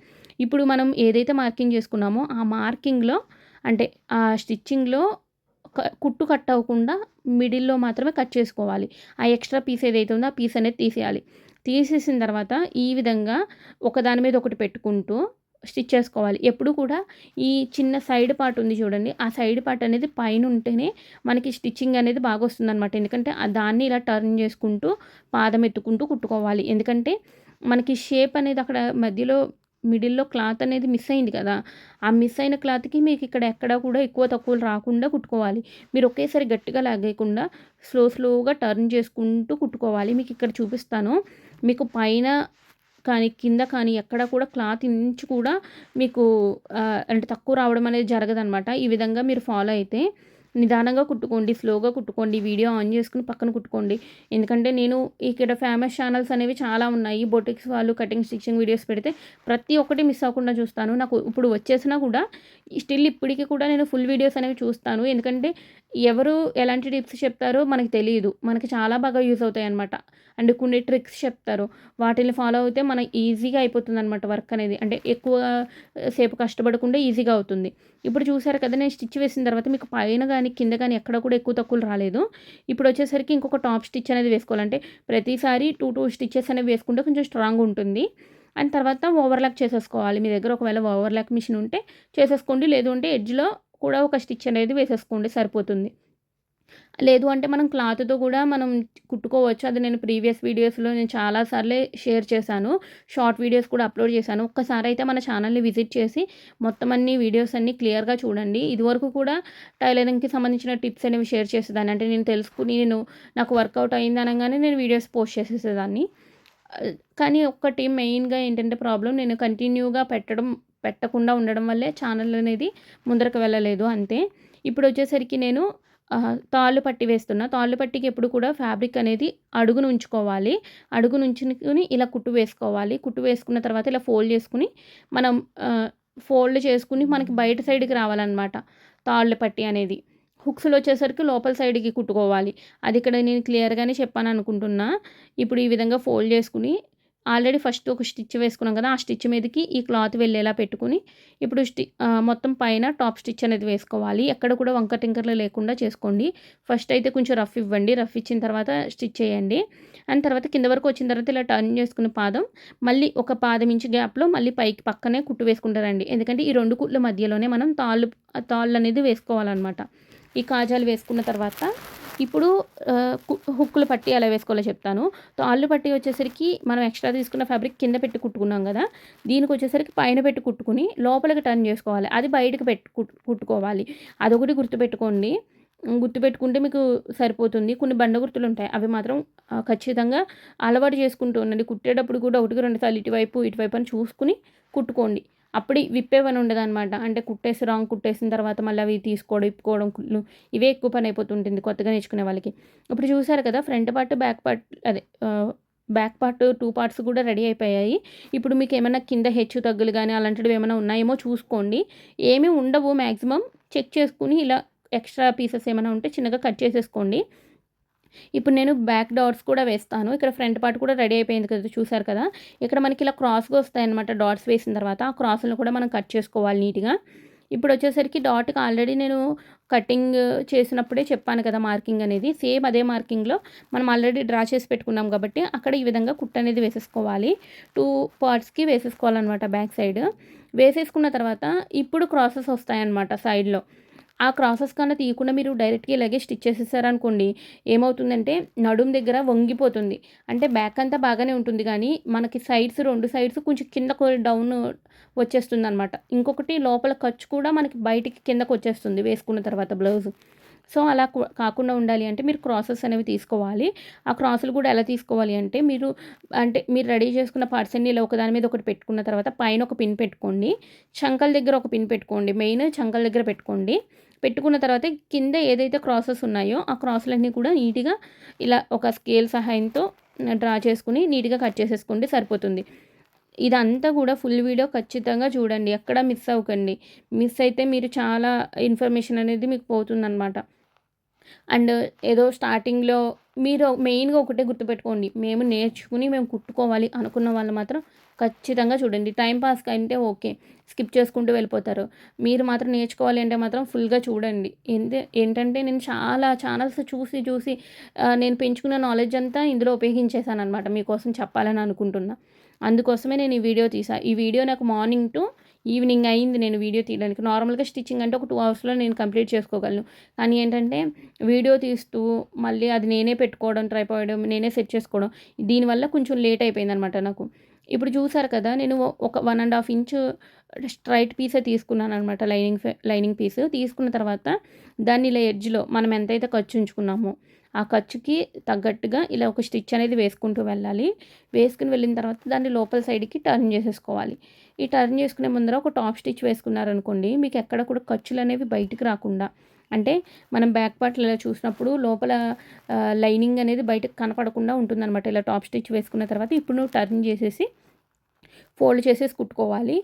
ఇప్పుడు మనం ఏదైతే మార్కింగ్ చేసుకున్నామో ఆ మార్కింగ్‌లో అంటే ఆ స్టిచ్చింగ్‌లో కుట్టు కట్ అవ్వకుండా మిడిల్‌లో మాత్రమే కట్ చేసుకోవాలి. ఆ ఎక్స్‌ట్రా పీస్ ఏదైతే ఉందో ఆ పీస్ అనేది తీసేయాలి. తీసేసిన తర్వాత ఈ విధంగా ఒకదాని మీద ఒకటి పెట్టుకుంటూ స్టిచ్ చేసుకోవాలి. ఎప్పుడు కూడా ఈ చిన్న సైడ్ పార్ట్ ఉంది చూడండి. ఆ సైడ్ పార్ట్ అనేది పైన ఉంటేనే మనకి స్టిచ్చింగ్ అనేది బాగొస్తుందనమాట. ఎందుకంటే దాన్ని ఇలా టర్న్ చేసుకుంటూ పాదం ఎత్తుకుంటూ కుట్టుకోవాలి. ఎందుకంటే మనకి షేప్ అనేది అక్కడ మధ్యలో మిడిల్‌లో క్లాత్ అనేది మిస్ అయింది కదా! ఆ మిస్ అయిన క్లాత్‌కి మీకు ఇక్కడ ఎక్కడ కూడా ఎక్కువ తక్కువలు రాకుండా కుట్టుకోవాలి. మీరు ఒకేసారి గట్టిగా లాగేయకుండా స్లోగా టర్న్ చేసుకుంటూ కుట్టుకోవాలి. మీకు ఇక్కడ చూపిస్తాను. మీకు పైన కానీ, కింద కానీ ఎక్కడ కూడా క్లాత్ ఇంచు కూడా మీకు అంటే తక్కువ రావడం అనేది జరగదనమాట. ఈ విధంగా మీరు ఫాలో అయితే నిదానంగా కుట్టుకోండి, స్లోగా కుట్టుకోండి, వీడియో ఆన్ చేసుకొని పక్కన కుట్టుకోండి. ఎందుకంటే నేను ఇక్కడ ఫేమస్ ఛానల్స్ అనేవి చాలా ఉన్నాయి. బొటిక్స్ వాళ్ళు కటింగ్, స్టిచ్చింగ్ వీడియోస్ పెడితే ప్రతి ఒక్కటి మిస్ అవ్వకుండా చూస్తాను. నాకు ఇప్పుడు వచ్చేసినా కూడా స్టిల్ ఇప్పటికి కూడా నేను ఫుల్ వీడియోస్ అనేవి చూస్తాను. ఎందుకంటే ఎవరు ఎలాంటి టిప్స్ చెప్తారో మనకు తెలీదు. మనకి చాలా బాగా యూజ్ అవుతాయన్నమాట. అండ్ కొన్ని ట్రిక్స్ చెప్తారు. వాటిని ఫాలో అయితే మన ఈజీగా అయిపోతుందనమాట వర్క్ అనేది. అంటే ఎక్కువ సేపు కష్టపడకుండా ఈజీగా అవుతుంది. ఇప్పుడు చూసారు కదా, నేను స్టిచ్ వేసిన తర్వాత మీకు పైన గానీ, కింద గానీ ఎక్కడ కూడా ఎక్కువ తక్కువలు రాలేదు. ఇప్పుడొచ్చేసరికి ఇంకొక టాప్ స్టిచ్ అనేది వేసుకోవాలి. అంటే ప్రతిసారి 2 స్టిచెస్ అనేవి వేసుకుంటే కొంచెం స్ట్రాంగ్ ఉంటుంది. అండ్ తర్వాత ఓవర్‌లాక్ చేసేసుకోవాలి. మీ దగ్గర ఒకవేళ ఓవర్‌లాక్ మిషన్ ఉంటే చేసేసుకోండి. లేదు అంటే ఎడ్జ్‌లో కూడా ఒక స్టిచ్ అనేది వేసేసుకోండి, సరిపోతుంది. లేదు అంటే మనం క్లాత్‌తో కూడా మనం కుట్టుకోవచ్చు. అది నేను ప్రీవియస్ వీడియోస్‌లో నేను చాలా సార్లే షేర్ చేశాను. షార్ట్ వీడియోస్ కూడా అప్‌లోడ్ చేశాను. ఒక్కసారైతే మన ఛానల్‌ని విజిట్ చేసి మొత్తం అన్ని వీడియోస్ అన్నీ క్లియర్‌గా చూడండి. ఇదివరకు కూడా టైలరింగ్‌కి సంబంధించిన టిప్స్ అనేవి షేర్ చేసేదాన్ని. అంటే నేను తెలుసుకుని నాకు వర్కౌట్ అయింది అనంగానే నేను వీడియోస్ పోస్ట్ చేసేసేదాన్ని. కానీ ఒక్కటి మెయిన్‌గా ఏంటంటే ప్రాబ్లమ్, నేను కంటిన్యూగా పెట్టకుండా ఉండడం వల్లే ఛానల్ అనేది ముందరకు వెళ్ళలేదు అంతే. ఇప్పుడొచ్చేసరికి నేను తాళ్ళు పట్టి వేస్తున్నా. తాళ్ళు పట్టికి ఎప్పుడు కూడా ఫ్యాబ్రిక్ అనేది అడుగునుంచుకోవాలి. అడుగునుంచుకొని ఇలా కుట్టు వేసుకోవాలి. కుట్టు వేసుకున్న తర్వాత ఇలా ఫోల్డ్ చేసుకొని మనం ఫోల్డ్ చేసుకొని మనకి బయట సైడ్‌కి రావాలనమాట తాళ్ళు పట్టి అనేది. హుక్స్‌లొచ్చేసరికి లోపల సైడ్‌కి కుట్టుకోవాలి. అది ఇక్కడ నేను క్లియర్‌గానే చెప్పాననుకుంటున్నా. ఇప్పుడు ఈ విధంగా ఫోల్డ్ చేసుకొని ఆల్రెడీ ఫస్ట్ ఒక స్టిచ్ వేసుకున్నాం కదా! ఆ స్టిచ్ మీదకి ఈ క్లాత్ వెళ్ళేలా పెట్టుకొని ఇప్పుడు మొత్తం పైన టాప్ స్టిచ్ అనేది వేసుకోవాలి. ఎక్కడ కూడా వంకర టింకర్లు లేకుండా చేసుకోండి. ఫస్ట్ అయితే కొంచెం రఫ్ ఇవ్వండి. రఫ్ ఇచ్చిన తర్వాత స్టిచ్ చేయండి. అండ్ తర్వాత కింద వరకు వచ్చిన తర్వాత ఇలా టర్న్ చేసుకున్న పాదం మళ్ళీ ఒక పాదం ఇంచు గ్యాప్‌లో మళ్ళీ పైకి పక్కనే కుట్టు వేసుకుంటారండి. ఎందుకంటే ఈ 2 కుట్ల మధ్యలోనే మనం తాళ్ళనేది వేసుకోవాలనమాట. ఈ కాజాలు వేసుకున్న తర్వాత ఇప్పుడు హుక్కులు పట్టి ఎలా వేసుకోవాలో చెప్తాను. తాళ్ళు పట్టి వచ్చేసరికి మనం ఎక్స్ట్రా తీసుకున్న ఫ్యాబ్రిక్ కింద పెట్టి కుట్టుకున్నాం గదా! దీనికొచ్చేసరికి పైన పెట్టి కుట్టుకొని లోపలికి టర్న్ చేసుకోవాలి. అది బయటకి కుట్టుకోవాలి. అదొకటి గుర్తుపెట్టుకోండి. గుర్తుపెట్టుకుంటే మీకు సరిపోతుంది. కొన్ని బండ గుర్తులుంటాయి. అవి మాత్రం ఖచ్చితంగా అలవాటు చేసుకుంటూ ఉండండి. కుట్టేటప్పుడు కూడా ఒకటికి 2 సార్లు ఇటువైపు అని చూసుకొని కుట్టుకోండి. అప్పుడు విప్పే పని ఉండదనమాట. అంటే రాంగ్ కుట్టేసిన తర్వాత మళ్ళీ అవి తీసుకోవడం, ఇప్పుకోవడం కుట్లు ఇవే ఎక్కువ పని అయిపోతుంటుంది కొత్తగా నేర్చుకునే వాళ్ళకి. ఇప్పుడు చూసారు కదా, ఫ్రంట్ పార్ట్, బ్యాక్ పార్ట్ అదే బ్యాక్ పార్ట్ 2 పార్ట్స్ కూడా రెడీ అయిపోయాయి. ఇప్పుడు మీకేమన్నా కింద హెచ్చు తగ్గులు గానీ అలాంటివి ఏమైనా ఉన్నాయేమో చూసుకోండి. ఏమీ ఉండవు మ్యాక్సిమం. చెక్ చేసుకొని ఇలా ఎక్స్ట్రా పీసెస్ ఏమైనా ఉంటే చిన్నగా కట్ చేసేసుకోండి. ఇప్పుడు నేను బ్యాక్ డాట్స్ కూడా వేస్తాను. ఇక్కడ ఫ్రంట్ పార్ట్ కూడా రెడీ అయిపోయింది కదా, చూసారు కదా! ఇక్కడ మనకి ఇలా క్రాస్‌గా వస్తాయన్నమాట డాట్స్ వేసిన తర్వాత. ఆ క్రాస్‌లను కూడా మనం కట్ చేసుకోవాలి నీట్‌గా. ఇప్పుడొచ్చేసరికి డాట్‌కి ఆల్రెడీ నేను కటింగ్ చేసినప్పుడే చెప్పాను కదా మార్కింగ్ అనేది. సేమ్ అదే మార్కింగ్‌లో మనం ఆల్రెడీ డ్రా చేసి పెట్టుకున్నాం కాబట్టి అక్కడ ఈ విధంగా కుట్టనేది వేసేసుకోవాలి. 2 పార్ట్స్‌కి వేసేసుకోవాలనమాట బ్యాక్ సైడ్. వేసేసుకున్న తర్వాత ఇప్పుడు క్రాసెస్ వస్తాయన్నమాట సైడ్‌లో. ఆ క్రాసెస్ కన్నా తీయకుండా మీరు డైరెక్ట్‌గా ఇలాగే స్టిచ్ చేసేసారనుకోండి, ఏమవుతుందంటే నడుము దగ్గర వంగిపోతుంది. అంటే బ్యాక్ అంతా బాగానే ఉంటుంది గానీ, మనకి సైడ్స్ 2 సైడ్స్ కొంచెం కిందకు డౌన్ వచ్చేస్తుందనమాట. ఇంకొకటి లోపల ఖర్చు కూడా మనకి బయటికి కిందకొచ్చేస్తుంది వేసుకున్న తర్వాత బ్లౌజు. సో, అలా కాకుండా ఉండాలి అంటే మీరు క్రాసెస్ అనేవి తీసుకోవాలి. ఆ క్రాసులు కూడా ఎలా తీసుకోవాలి అంటే మీరు రెడీ చేసుకున్న పార్ట్స్ అన్నీ ఇలా ఒకదాని మీద ఒకటి పెట్టుకున్న తర్వాత పైన ఒక పిన్ పెట్టుకోండి. చంకల దగ్గర ఒక పిన్ పెట్టుకోండి. మెయిన్ చంకల దగ్గర పెట్టుకోండి. పెట్టుకున్న తర్వాత కింద ఏదైతే క్రాసెస్ ఉన్నాయో ఆ క్రాసులన్నీ కూడా నీట్‌గా ఇలా ఒక స్కేల్ సహాయంతో డ్రా చేసుకొని నీట్‌గా కట్ చేసేసుకోండి, సరిపోతుంది. ఇదంతా కూడా ఫుల్ వీడియో ఖచ్చితంగా చూడండి. ఎక్కడ మిస్ అవ్వకండి. మిస్ అయితే మీరు చాలా ఇన్ఫర్మేషన్ అనేది మీకు పోతుందనమాట. అండ్ ఏదో స్టార్టింగ్‌లో మీరు మెయిన్‌గా ఒకటే గుర్తుపెట్టుకోండి. మేము కుట్టుకోవాలి అనుకున్న వాళ్ళు మాత్రం ఖచ్చితంగా చూడండి. టైమ్ పాస్‌కి అంటే ఓకే, స్కిప్ చేసుకుంటూ వెళ్ళిపోతారు. మీరు మాత్రం నేర్చుకోవాలి అంటే మాత్రం ఫుల్‌గా చూడండి. ఏంటంటే నేను చాలా ఛానల్స్ చూసి నేను పెంచుకున్న నాలెడ్జ్ అంతా ఇందులో ఉపయోగించేసాననమాట. మీకోసం చెప్పాలని అనుకుంటున్నా. అందుకోసమే నేను ఈ వీడియో తీసా. ఈ వీడియో నాకు మార్నింగ్ టు ఈవినింగ్ అయింది నేను వీడియో తీయడానికి. నార్మల్‌గా స్టిచ్చింగ్ అంటే ఒక 2 అవర్స్‌లో నేను కంప్లీట్ చేసుకోగలను. కానీ ఏంటంటే వీడియో తీస్తూ మళ్ళీ అది నేనే పెట్టుకోవడం, ట్రైపాడ్ నేనే సెట్ చేసుకోవడం, దీనివల్ల కొంచెం లేట్ అయిపోయిందనమాట నాకు. ఇప్పుడు చూసారు కదా, నేను ఒక 1 ½ ఇంచు స్ట్రైట్ పీసే తీసుకున్నాననమాట, లైనింగ్ పీస్. తీసుకున్న తర్వాత దాన్ని ఇలా ఎడ్జ్‌లో మనం ఎంతైతే ఖర్చు ఉంచుకున్నామో ఆ ఖర్చుకి తగ్గట్టుగా ఇలా ఒక స్టిచ్ అనేది వేసుకుంటూ వెళ్ళాలి. వేసుకొని వెళ్ళిన తర్వాత దాన్ని లోపల సైడ్‌కి టర్న్ చేసేసుకోవాలి. ఈ టర్న్ చేసుకునే ముందర ఒక టాప్ స్టిచ్ వేసుకున్నారనుకోండి, మీకు ఎక్కడ కూడా ఖర్చులనేవి బయటికి రాకుండా అంటే మనం బ్యాక్ పార్ట్‌లో ఇలా చూసినప్పుడు లోపల లైనింగ్ అనేది బయటకు కనపడకుండా ఉంటుందనమాట. ఇలా టాప్ స్టిచ్ వేసుకున్న తర్వాత ఇప్పుడు నువ్వు టర్న్ చేసేసి ఫోల్డ్ చేసేసి కుట్టుకోవాలి.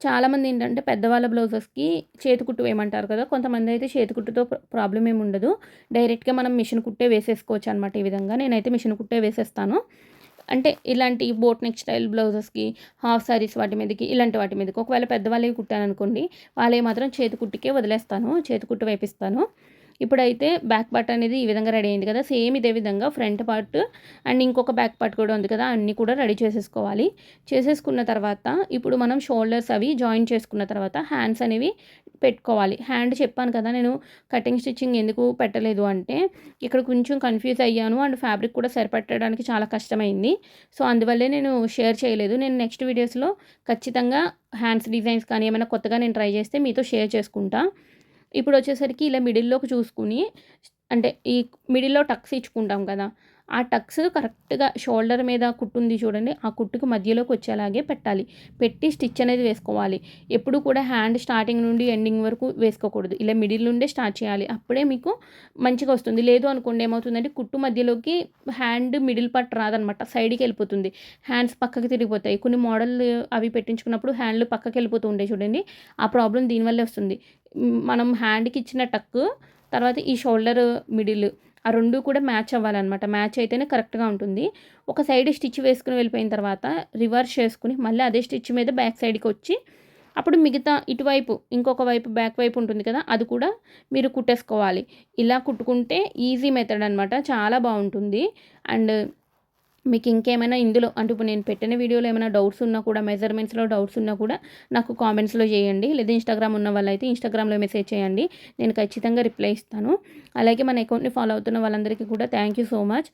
చాలామంది ఏంటంటే పెద్దవాళ్ళ బ్లౌజెస్‌కి చేతి కుట్టు వేయమంటారు కదా! కొంతమంది అయితే చేతి కుట్టుతో ప్రాబ్లమ్ ఏమి ఉండదు. డైరెక్ట్‌గా మనం మిషన్ కుట్టే వేసేసుకోవచ్చనమాట ఈ విధంగా. నేనైతే మిషన్ కుట్టే వేసేస్తాను. అంటే ఇలాంటి బోట్ నెక్ స్టైల్ బ్లౌజెస్‌కి, హాఫ్ సారీస్ వాటి మీదకి, ఇలాంటి వాటి మీదకి. ఒకవేళ పెద్దవాళ్ళవి కుట్టాననుకోండి, వాళ్ళవి మాత్రం చేతి కుట్టుకే వదిలేస్తాను. చేతి కుట్టు వేపిస్తాను. ఇప్పుడైతే బ్యాక్ పార్ట్ అనేది ఈ విధంగా రెడీ అయింది కదా! సేమ్ ఇదే విధంగా ఫ్రంట్ పార్ట్ అండ్ ఇంకొక బ్యాక్ పార్ట్ కూడా ఉంది కదా! అన్నీ కూడా రెడీ చేసేసుకోవాలి. చేసేసుకున్న తర్వాత ఇప్పుడు మనం షోల్డర్స్ అవి జాయిన్ చేసుకున్న తర్వాత హ్యాండ్స్ అనేవి పెట్టుకోవాలి. హ్యాండ్ చెప్పాను కదా! నేను కటింగ్ స్టిచ్చింగ్ ఎందుకు పెట్టలేదు అంటే, ఇక్కడ కొంచెం కన్‌ఫ్యూజ్ అయ్యాను అండ్ ఫ్యాబ్రిక్ కూడా సరిపెట్టడానికి చాలా కష్టమైంది. సో, అందువల్లే నేను షేర్ చేయలేదు. నేను నెక్స్ట్ వీడియోస్‌లో ఖచ్చితంగా హ్యాండ్స్ డిజైన్స్ కానీ ఏమైనా కొత్తగా నేను ట్రై చేస్తే మీతో షేర్ చేసుకుంటా. ఇప్పుడొచ్చేసరికి ఇలా మిడిల్‌లోకి చూసుకొని అంటే ఈ మిడిల్‌లో టక్స్ ఇచ్చుకుంటాం కదా! ఆ టక్స్ కరెక్ట్‌గా షోల్డర్ మీద కుట్టుంది చూడండి. ఆ కుట్టుకి మధ్యలోకి వచ్చేలాగే పెట్టాలి. పెట్టి స్టిచ్ అనేది వేసుకోవాలి. ఎప్పుడు కూడా హ్యాండ్ స్టార్టింగ్ నుండి ఎండింగ్ వరకు వేసుకోకూడదు. ఇలా మిడిల్ నుండే స్టార్ట్ చేయాలి. అప్పుడే మీకు మంచిగా వస్తుంది. లేదు అనుకోండి ఏమవుతుందంటే కుట్టు మధ్యలోకి హ్యాండ్ మిడిల్ పార్ట్ రాదనమాట. సైడ్‌కెళ్ళిపోతుంది. హ్యాండ్స్ పక్కకి తిరిగిపోతాయి. కొన్ని మోడల్ అవి పెట్టించుకున్నప్పుడు హ్యాండ్‌లు పక్కకెళ్ళిపోతూ ఉంటాయి చూడండి. ఆ ప్రాబ్లమ్ దీనివల్లే వస్తుంది. మనం హ్యాండ్‌కి ఇచ్చిన టక్కు, తర్వాత ఈ షోల్డర్ మిడిల్ ఆ 2 కూడా మ్యాచ్ అవ్వాలనమాట. మ్యాచ్ అయితేనే కరెక్ట్‌గా ఉంటుంది. ఒక సైడ్ స్టిచ్ వేసుకొని వెళ్ళిపోయిన తర్వాత రివర్స్ చేసుకొని మళ్ళీ అదే స్టిచ్ మీద బ్యాక్ సైడ్‌కొచ్చి అప్పుడు మిగతా ఇటువైపు ఇంకొక వైపు బ్యాక్ వైపు ఉంటుంది కదా! అది కూడా మీరు కుట్టేసుకోవాలి. ఇలా కుట్టుకుంటే ఈజీ మెథడ్ అనమాట. చాలా బావుంటుంది. అండ్ మీకు ఇంకేమైనా ఇందులో అంటే ఇప్పుడు నేను పెట్టిన వీడియోలో ఏమైనా డౌట్స్ ఉన్నా కూడా మెజర్మెంట్స్‌లో డౌట్స్ ఉన్నా కూడా నాకు కామెంట్స్‌లో చేయండి. లేదా ఇన్‌స్టాగ్రామ్ ఉన్న వాళ్ళైతే ఇన్‌స్టాగ్రామ్‌లో మెసేజ్ చేయండి. నేను ఖచ్చితంగా రిప్లై ఇస్తాను. అలాగే మన అకౌంట్‌ని ఫాలో అవుతున్న వాళ్ళందరికీ కూడా థ్యాంక్ యూ సో మచ్.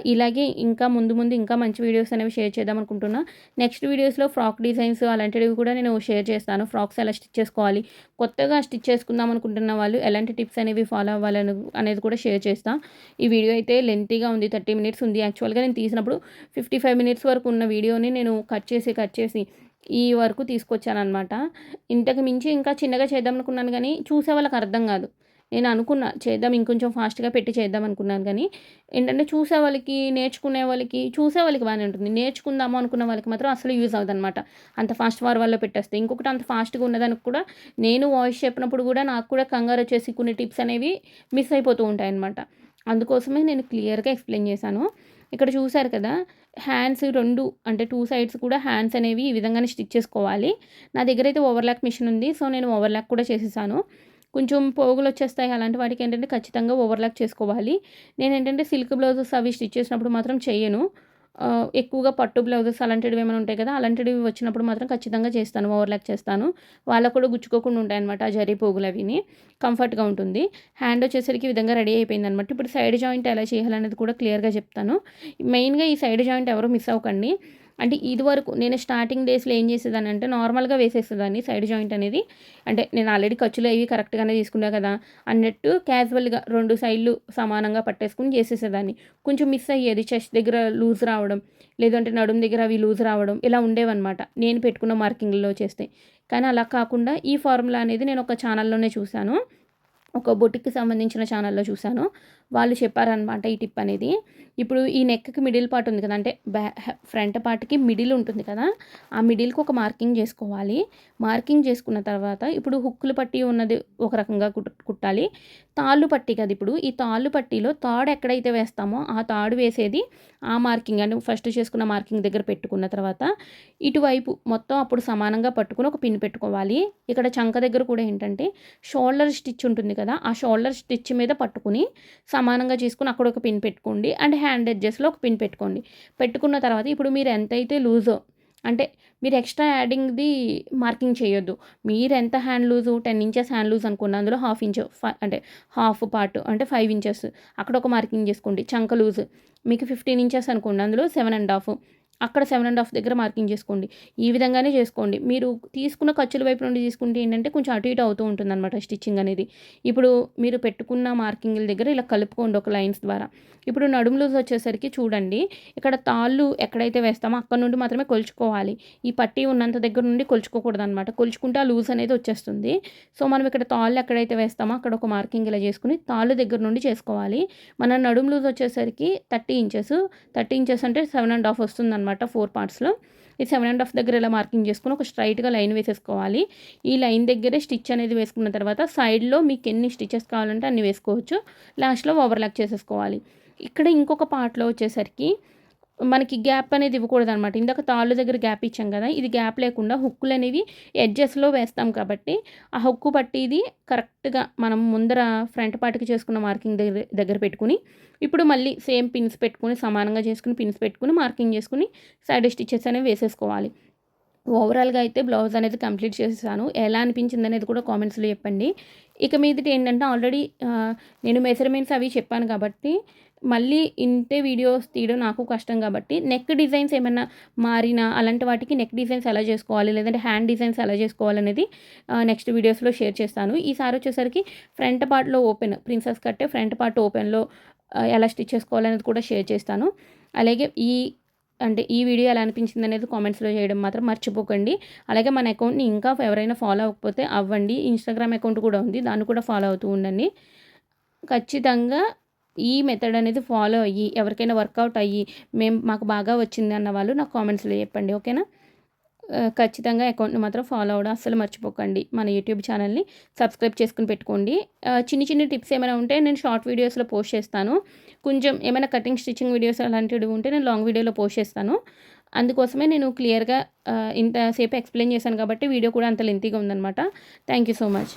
ఇలాగే ఇంకా ముందు ముందు ఇంకా మంచి వీడియోస్ అనేవి షేర్ చేద్దాం అనుకుంటున్నా. నెక్స్ట్ వీడియోస్‌లో ఫ్రాక్ డిజైన్స్ అలాంటివి కూడా నేను షేర్ చేస్తాను. ఫ్రాక్స్ ఎలా స్టిచ్ చేసుకోవాలి, కొత్తగా స్టిచ్ చేసుకుందాం అనుకుంటున్న వాళ్ళు ఎలాంటి టిప్స్ అనేవి ఫాలో అవ్వాలని అనేది కూడా షేర్ చేస్తా. ఈ వీడియో అయితే లెంతీగా ఉంది. 30 మినిట్స్ ఉంది. యాక్చువల్‌గా నేను తీసినప్పుడు 55 మినిట్స్ వరకు ఉన్న వీడియోని నేను కట్ చేసి ఈ వరకు తీసుకొచ్చాననమాట. ఇంతకు మించి ఇంకా చిన్నగా చేద్దాం అనుకున్నాను గానీ, చూసే వాళ్ళకి అర్థం కాదు. నేను అనుకున్నా చేద్దాం ఇంకొంచెం ఫాస్ట్‌గా పెట్టి చేద్దాం అనుకున్నాను గానీ, ఏంటంటే చూసే వాళ్ళకి, నేర్చుకునే వాళ్ళకి చూసే వాళ్ళకి బానే ఉంటుంది. నేర్చుకుందాము అనుకున్న వాళ్ళకి మాత్రం అసలు యూజ్ అవ్వదనమాట. అంత ఫాస్ట్ ఫార్వర్డ్‌లో పెట్టేస్తే. ఇంకొకటి అంత ఫాస్ట్‌గా ఉన్నదానికి కూడా నేను వాయిస్ చెప్పినప్పుడు కూడా నాకు కూడా కంగారొచ్చేసి కొన్ని టిప్స్ అనేవి మిస్ అయిపోతూ ఉంటాయన్నమాట. అందుకోసమే నేను క్లియర్‌గా ఎక్స్‌ప్లెయిన్ చేశాను. ఇక్కడ చూసారు కదా! హ్యాండ్స్ 2 అంటే 2 సైడ్స్ కూడా హ్యాండ్స్ అనేవి ఈ విధంగానే స్టిచ్ చేసుకోవాలి. నా దగ్గరైతే ఓవర్‌లాక్ మిషన్ ఉంది. సో, నేను ఓవర్‌లాక్ కూడా చేసేసాను. కొంచెం పోగులొచ్చేస్తాయి. అలాంటి వాటికేంటంటే ఖచ్చితంగా ఓవర్‌లాక్ చేసుకోవాలి. నేనేంటంటే సిల్క్ బ్లౌజెస్ అవి స్టిచ్ చేసినప్పుడు మాత్రం చెయ్యను. ఎక్కువగా పట్టు బ్లౌజెస్ అలాంటివి ఏమైనా ఉంటాయి కదా! అలాంటివి వచ్చినప్పుడు మాత్రం ఖచ్చితంగా చేస్తాను. ఓవర్‌లాక్ చేస్తాను. వాళ్ళకి కూడా గుచ్చుకోకుండా ఉంటాయన్నమాట ఆ జరీ పోగులవిని. కంఫర్ట్‌గా ఉంటుంది. హ్యాండ్ వచ్చేసరికి ఈ విధంగా రెడీ అయిపోయిందనమాట. ఇప్పుడు సైడ్ జాయింట్ ఎలా చేయాలనేది కూడా క్లియర్‌గా చెప్తాను. మెయిన్‌గా ఈ సైడ్ జాయింట్ ఎవరు మిస్ అవ్వకండి. అంటే ఇదివరకు నేను స్టార్టింగ్ డేస్‌లో ఏం చేసేదాన్నంటే నార్మల్‌గా వేసేసేదాన్ని సైడ్ జాయింట్ అనేది. అంటే నేను ఆల్రెడీ ఖర్చులు అవి కరెక్ట్‌గానే తీసుకున్నా కదా! అన్నట్టు క్యాజువల్‌గా 2 సైడ్‌లు సమానంగా పట్టేసుకొని చేసేసేదాన్ని. కొంచెం మిస్ అయ్యేది చెస్ట్ దగ్గర లూజ్ రావడం, లేదంటే నడుము దగ్గర అవి లూజ్ రావడం ఇలా ఉండేవన్నమాట. నేను పెట్టుకున్న మార్కింగ్‌లో చేస్తే. కానీ అలా కాకుండా ఈ ఫార్ములా అనేది నేను ఒక ఛానల్‌లోనే చూసాను. ఒక బొటిక్‌కి సంబంధించిన ఛానల్‌లో చూసాను. వాళ్ళు చెప్పారనమాట ఈ టిప్ అనేది. ఇప్పుడు ఈ నెక్‌కి మిడిల్ పార్ట్ ఉంది కదా! అంటే ఫ్రంట్ పార్ట్‌కి మిడిల్ ఉంటుంది కదా! ఆ మిడిల్‌కి ఒక మార్కింగ్ చేసుకోవాలి. మార్కింగ్ చేసుకున్న తర్వాత ఇప్పుడు హుక్కులు పట్టి ఉన్నది ఒక రకంగా కుట్టాలి. తాళ్ళు పట్టి కదా! ఇప్పుడు ఈ తాళ్ళు పట్టీలో తాడు ఎక్కడైతే వేస్తామో ఆ తాడు వేసేది ఆ మార్కింగ్ అంటే ఫస్ట్ చేసుకున్న మార్కింగ్ దగ్గర పెట్టుకున్న తర్వాత ఇటువైపు మొత్తం అప్పుడు సమానంగా పట్టుకొని ఒక పిన్ పెట్టుకోవాలి. ఇక్కడ చంక దగ్గర కూడా ఏంటంటే షోల్డర్ స్టిచ్ ఉంటుంది కదా! ఆ షోల్డర్ స్టిచ్ మీద పట్టుకొని సమానంగా చేసుకొని అక్కడ ఒక పిన్ పెట్టుకోండి. అండ్ హ్యాండ్ ఎడ్జెస్‌లో ఒక పిన్ పెట్టుకోండి. పెట్టుకున్న తర్వాత ఇప్పుడు మీరు ఎంతైతే లూజో అంటే మీరు ఎక్స్ట్రా యాడింగ్‌ది మార్కింగ్ చేయొద్దు. మీరు ఎంత hand loose 10 inches hand loose అనుకోండి. అందులో హాఫ్ ఇంచ్ అంటే హాఫ్ పార్ట్ అంటే 5 ఇంచెస్ అక్కడ ఒక మార్కింగ్ చేసుకోండి. చంక లూజ్ మీకు 15 ఇంచెస్ అనుకోండి. అందులో 7 ½ అక్కడ 7½ దగ్గర మార్కింగ్ చేసుకోండి. ఈ విధంగానే చేసుకోండి. మీరు తీసుకున్న ఖర్చుల వైపు నుండి తీసుకుంటే ఏంటంటే కొంచెం అటు ఇటు అవుతూ ఉంటుందనమాట స్టిచ్చింగ్ అనేది. ఇప్పుడు మీరు పెట్టుకున్న మార్కింగ్‌ల దగ్గర ఇలా కలుపుకోండి ఒక లైన్స్ ద్వారా. ఇప్పుడు నడుము లూజ్ వచ్చేసరికి చూడండి, ఇక్కడ తాళ్ళు ఎక్కడైతే వేస్తామో అక్కడ నుండి మాత్రమే కొలుచుకోవాలి. ఈ పట్టీ ఉన్నంత దగ్గర నుండి కొలుచుకోకూడదనమాట. కొలుచుకుంటే ఆ లూజ్ అనేది వచ్చేస్తుంది. సో, మనం ఇక్కడ తాళ్ళు ఎక్కడైతే వేస్తామో అక్కడ ఒక మార్కింగ్ ఇలా చేసుకొని తాళ్ళు దగ్గర నుండి చేసుకోవాలి. మన నడుము లూజ్ వచ్చేసరికి 30 ఇంచెస్. 30 ఇంచెస్ అంటే 7½ వస్తుందనమాట 4 పార్ట్స్‌లో. ఈ 7½ దగ్గర ఇలా మార్కింగ్ చేసుకొని ఒక స్ట్రైట్‌గా లైన్ వేసేసుకోవాలి. ఈ లైన్ దగ్గరే స్టిచ్ అనేది వేసుకున్న తర్వాత సైడ్‌లో మీకు ఎన్ని స్టిచెస్ కావాలంటే అన్ని వేసుకోవచ్చు. లాస్ట్‌లో ఓవర్లాక్ చేసేసుకోవాలి. ఇక్కడ ఇంకొక పార్ట్‌లో వచ్చేసరికి మనకి గ్యాప్ అనేది ఇవ్వకూడదనమాట. ఇందాక తాళ్ళు దగ్గర గ్యాప్ ఇచ్చాం కదా! ఇది గ్యాప్ లేకుండా హుక్కులనేవి ఎడ్జెస్‌లో వేస్తాం కాబట్టి, ఆ హుక్కు పట్టీది కరెక్ట్‌గా మనం ముందర ఫ్రంట్ పార్ట్‌కి చేసుకున్న మార్కింగ్ దగ్గర పెట్టుకొని, ఇప్పుడు మళ్ళీ సేమ్ పిన్స్ పెట్టుకొని సమానంగా చేసుకొని పిన్స్ పెట్టుకొని మార్కింగ్ చేసుకొని సైడ్ స్టిచెస్ అనేవి వేసేసుకోవాలి. ఓవరాల్‌గా అయితే బ్లౌజ్ అనేది కంప్లీట్ చేసేసాను. ఎలా అనిపించిందనేది కూడా కామెంట్స్‌లో చెప్పండి. ఇక మీదట ఏంటంటే ఆల్రెడీ నేను మెజర్‌మెంట్స్ అవి చెప్పాను కాబట్టి, మళ్ళీ ఇంతే వీడియోస్ తీయడం నాకు కష్టం కాబట్టి, నెక్ డిజైన్స్ ఏమన్నా మారినా అలాంటి వాటికి నెక్ డిజైన్స్ ఎలా చేసుకోవాలి, లేదంటే హ్యాండ్ డిజైన్స్ ఎలా చేసుకోవాలనేది నెక్స్ట్ వీడియోస్‌లో షేర్ చేస్తాను. ఈసారి వచ్చేసరికి ఫ్రంట్ పార్ట్‌లో ఓపెన్ ప్రిన్సెస్ కట్టే ఫ్రంట్ పార్ట్ ఓపెన్‌లో ఎలా స్టిచ్ చేసుకోవాలనేది కూడా షేర్ చేస్తాను. అలాగే ఈ వీడియో ఎలా అనిపించిందనేది కామెంట్స్‌లో చేయడం మాత్రం మర్చిపోకండి. అలాగే మన అకౌంట్‌ని ఇంకా ఎవరైనా ఫాలో అవ్వకపోతే అవ్వండి. ఇన్‌స్టాగ్రామ్ అకౌంట్ కూడా ఉంది. దాన్ని కూడా ఫాలో అవుతూ ఉండండి. ఖచ్చితంగా ఈ మెథడ్ అనేది ఫాలో అయ్యి ఎవరికైనా వర్కౌట్ అయ్యి మాకు బాగా వచ్చింది అన్న వాళ్ళు నాకు కామెంట్స్‌లో చెప్పండి. ఓకేనా? ఖచ్చితంగా అకౌంట్‌ని మాత్రం ఫాలో అవ్వడం అస్సలు మర్చిపోకండి. మన యూట్యూబ్ ఛానల్‌ని సబ్స్క్రైబ్ చేసుకొని పెట్టుకోండి. చిన్ని టిప్స్ ఏమైనా ఉంటే నేను షార్ట్ వీడియోస్‌లో పోస్ట్ చేస్తాను. కొంచెం ఏమైనా కటింగ్, స్టిచ్చింగ్ వీడియోస్ అలాంటివి ఉంటే నేను లాంగ్ వీడియోలో పోస్ట్ చేస్తాను. అందుకోసమే నేను క్లియర్‌గా ఇంతసేపు ఎక్స్‌ప్లెయిన్ చేశాను కాబట్టి వీడియో కూడా అంత లెంతీగా ఉందనమాట. Thank you so much.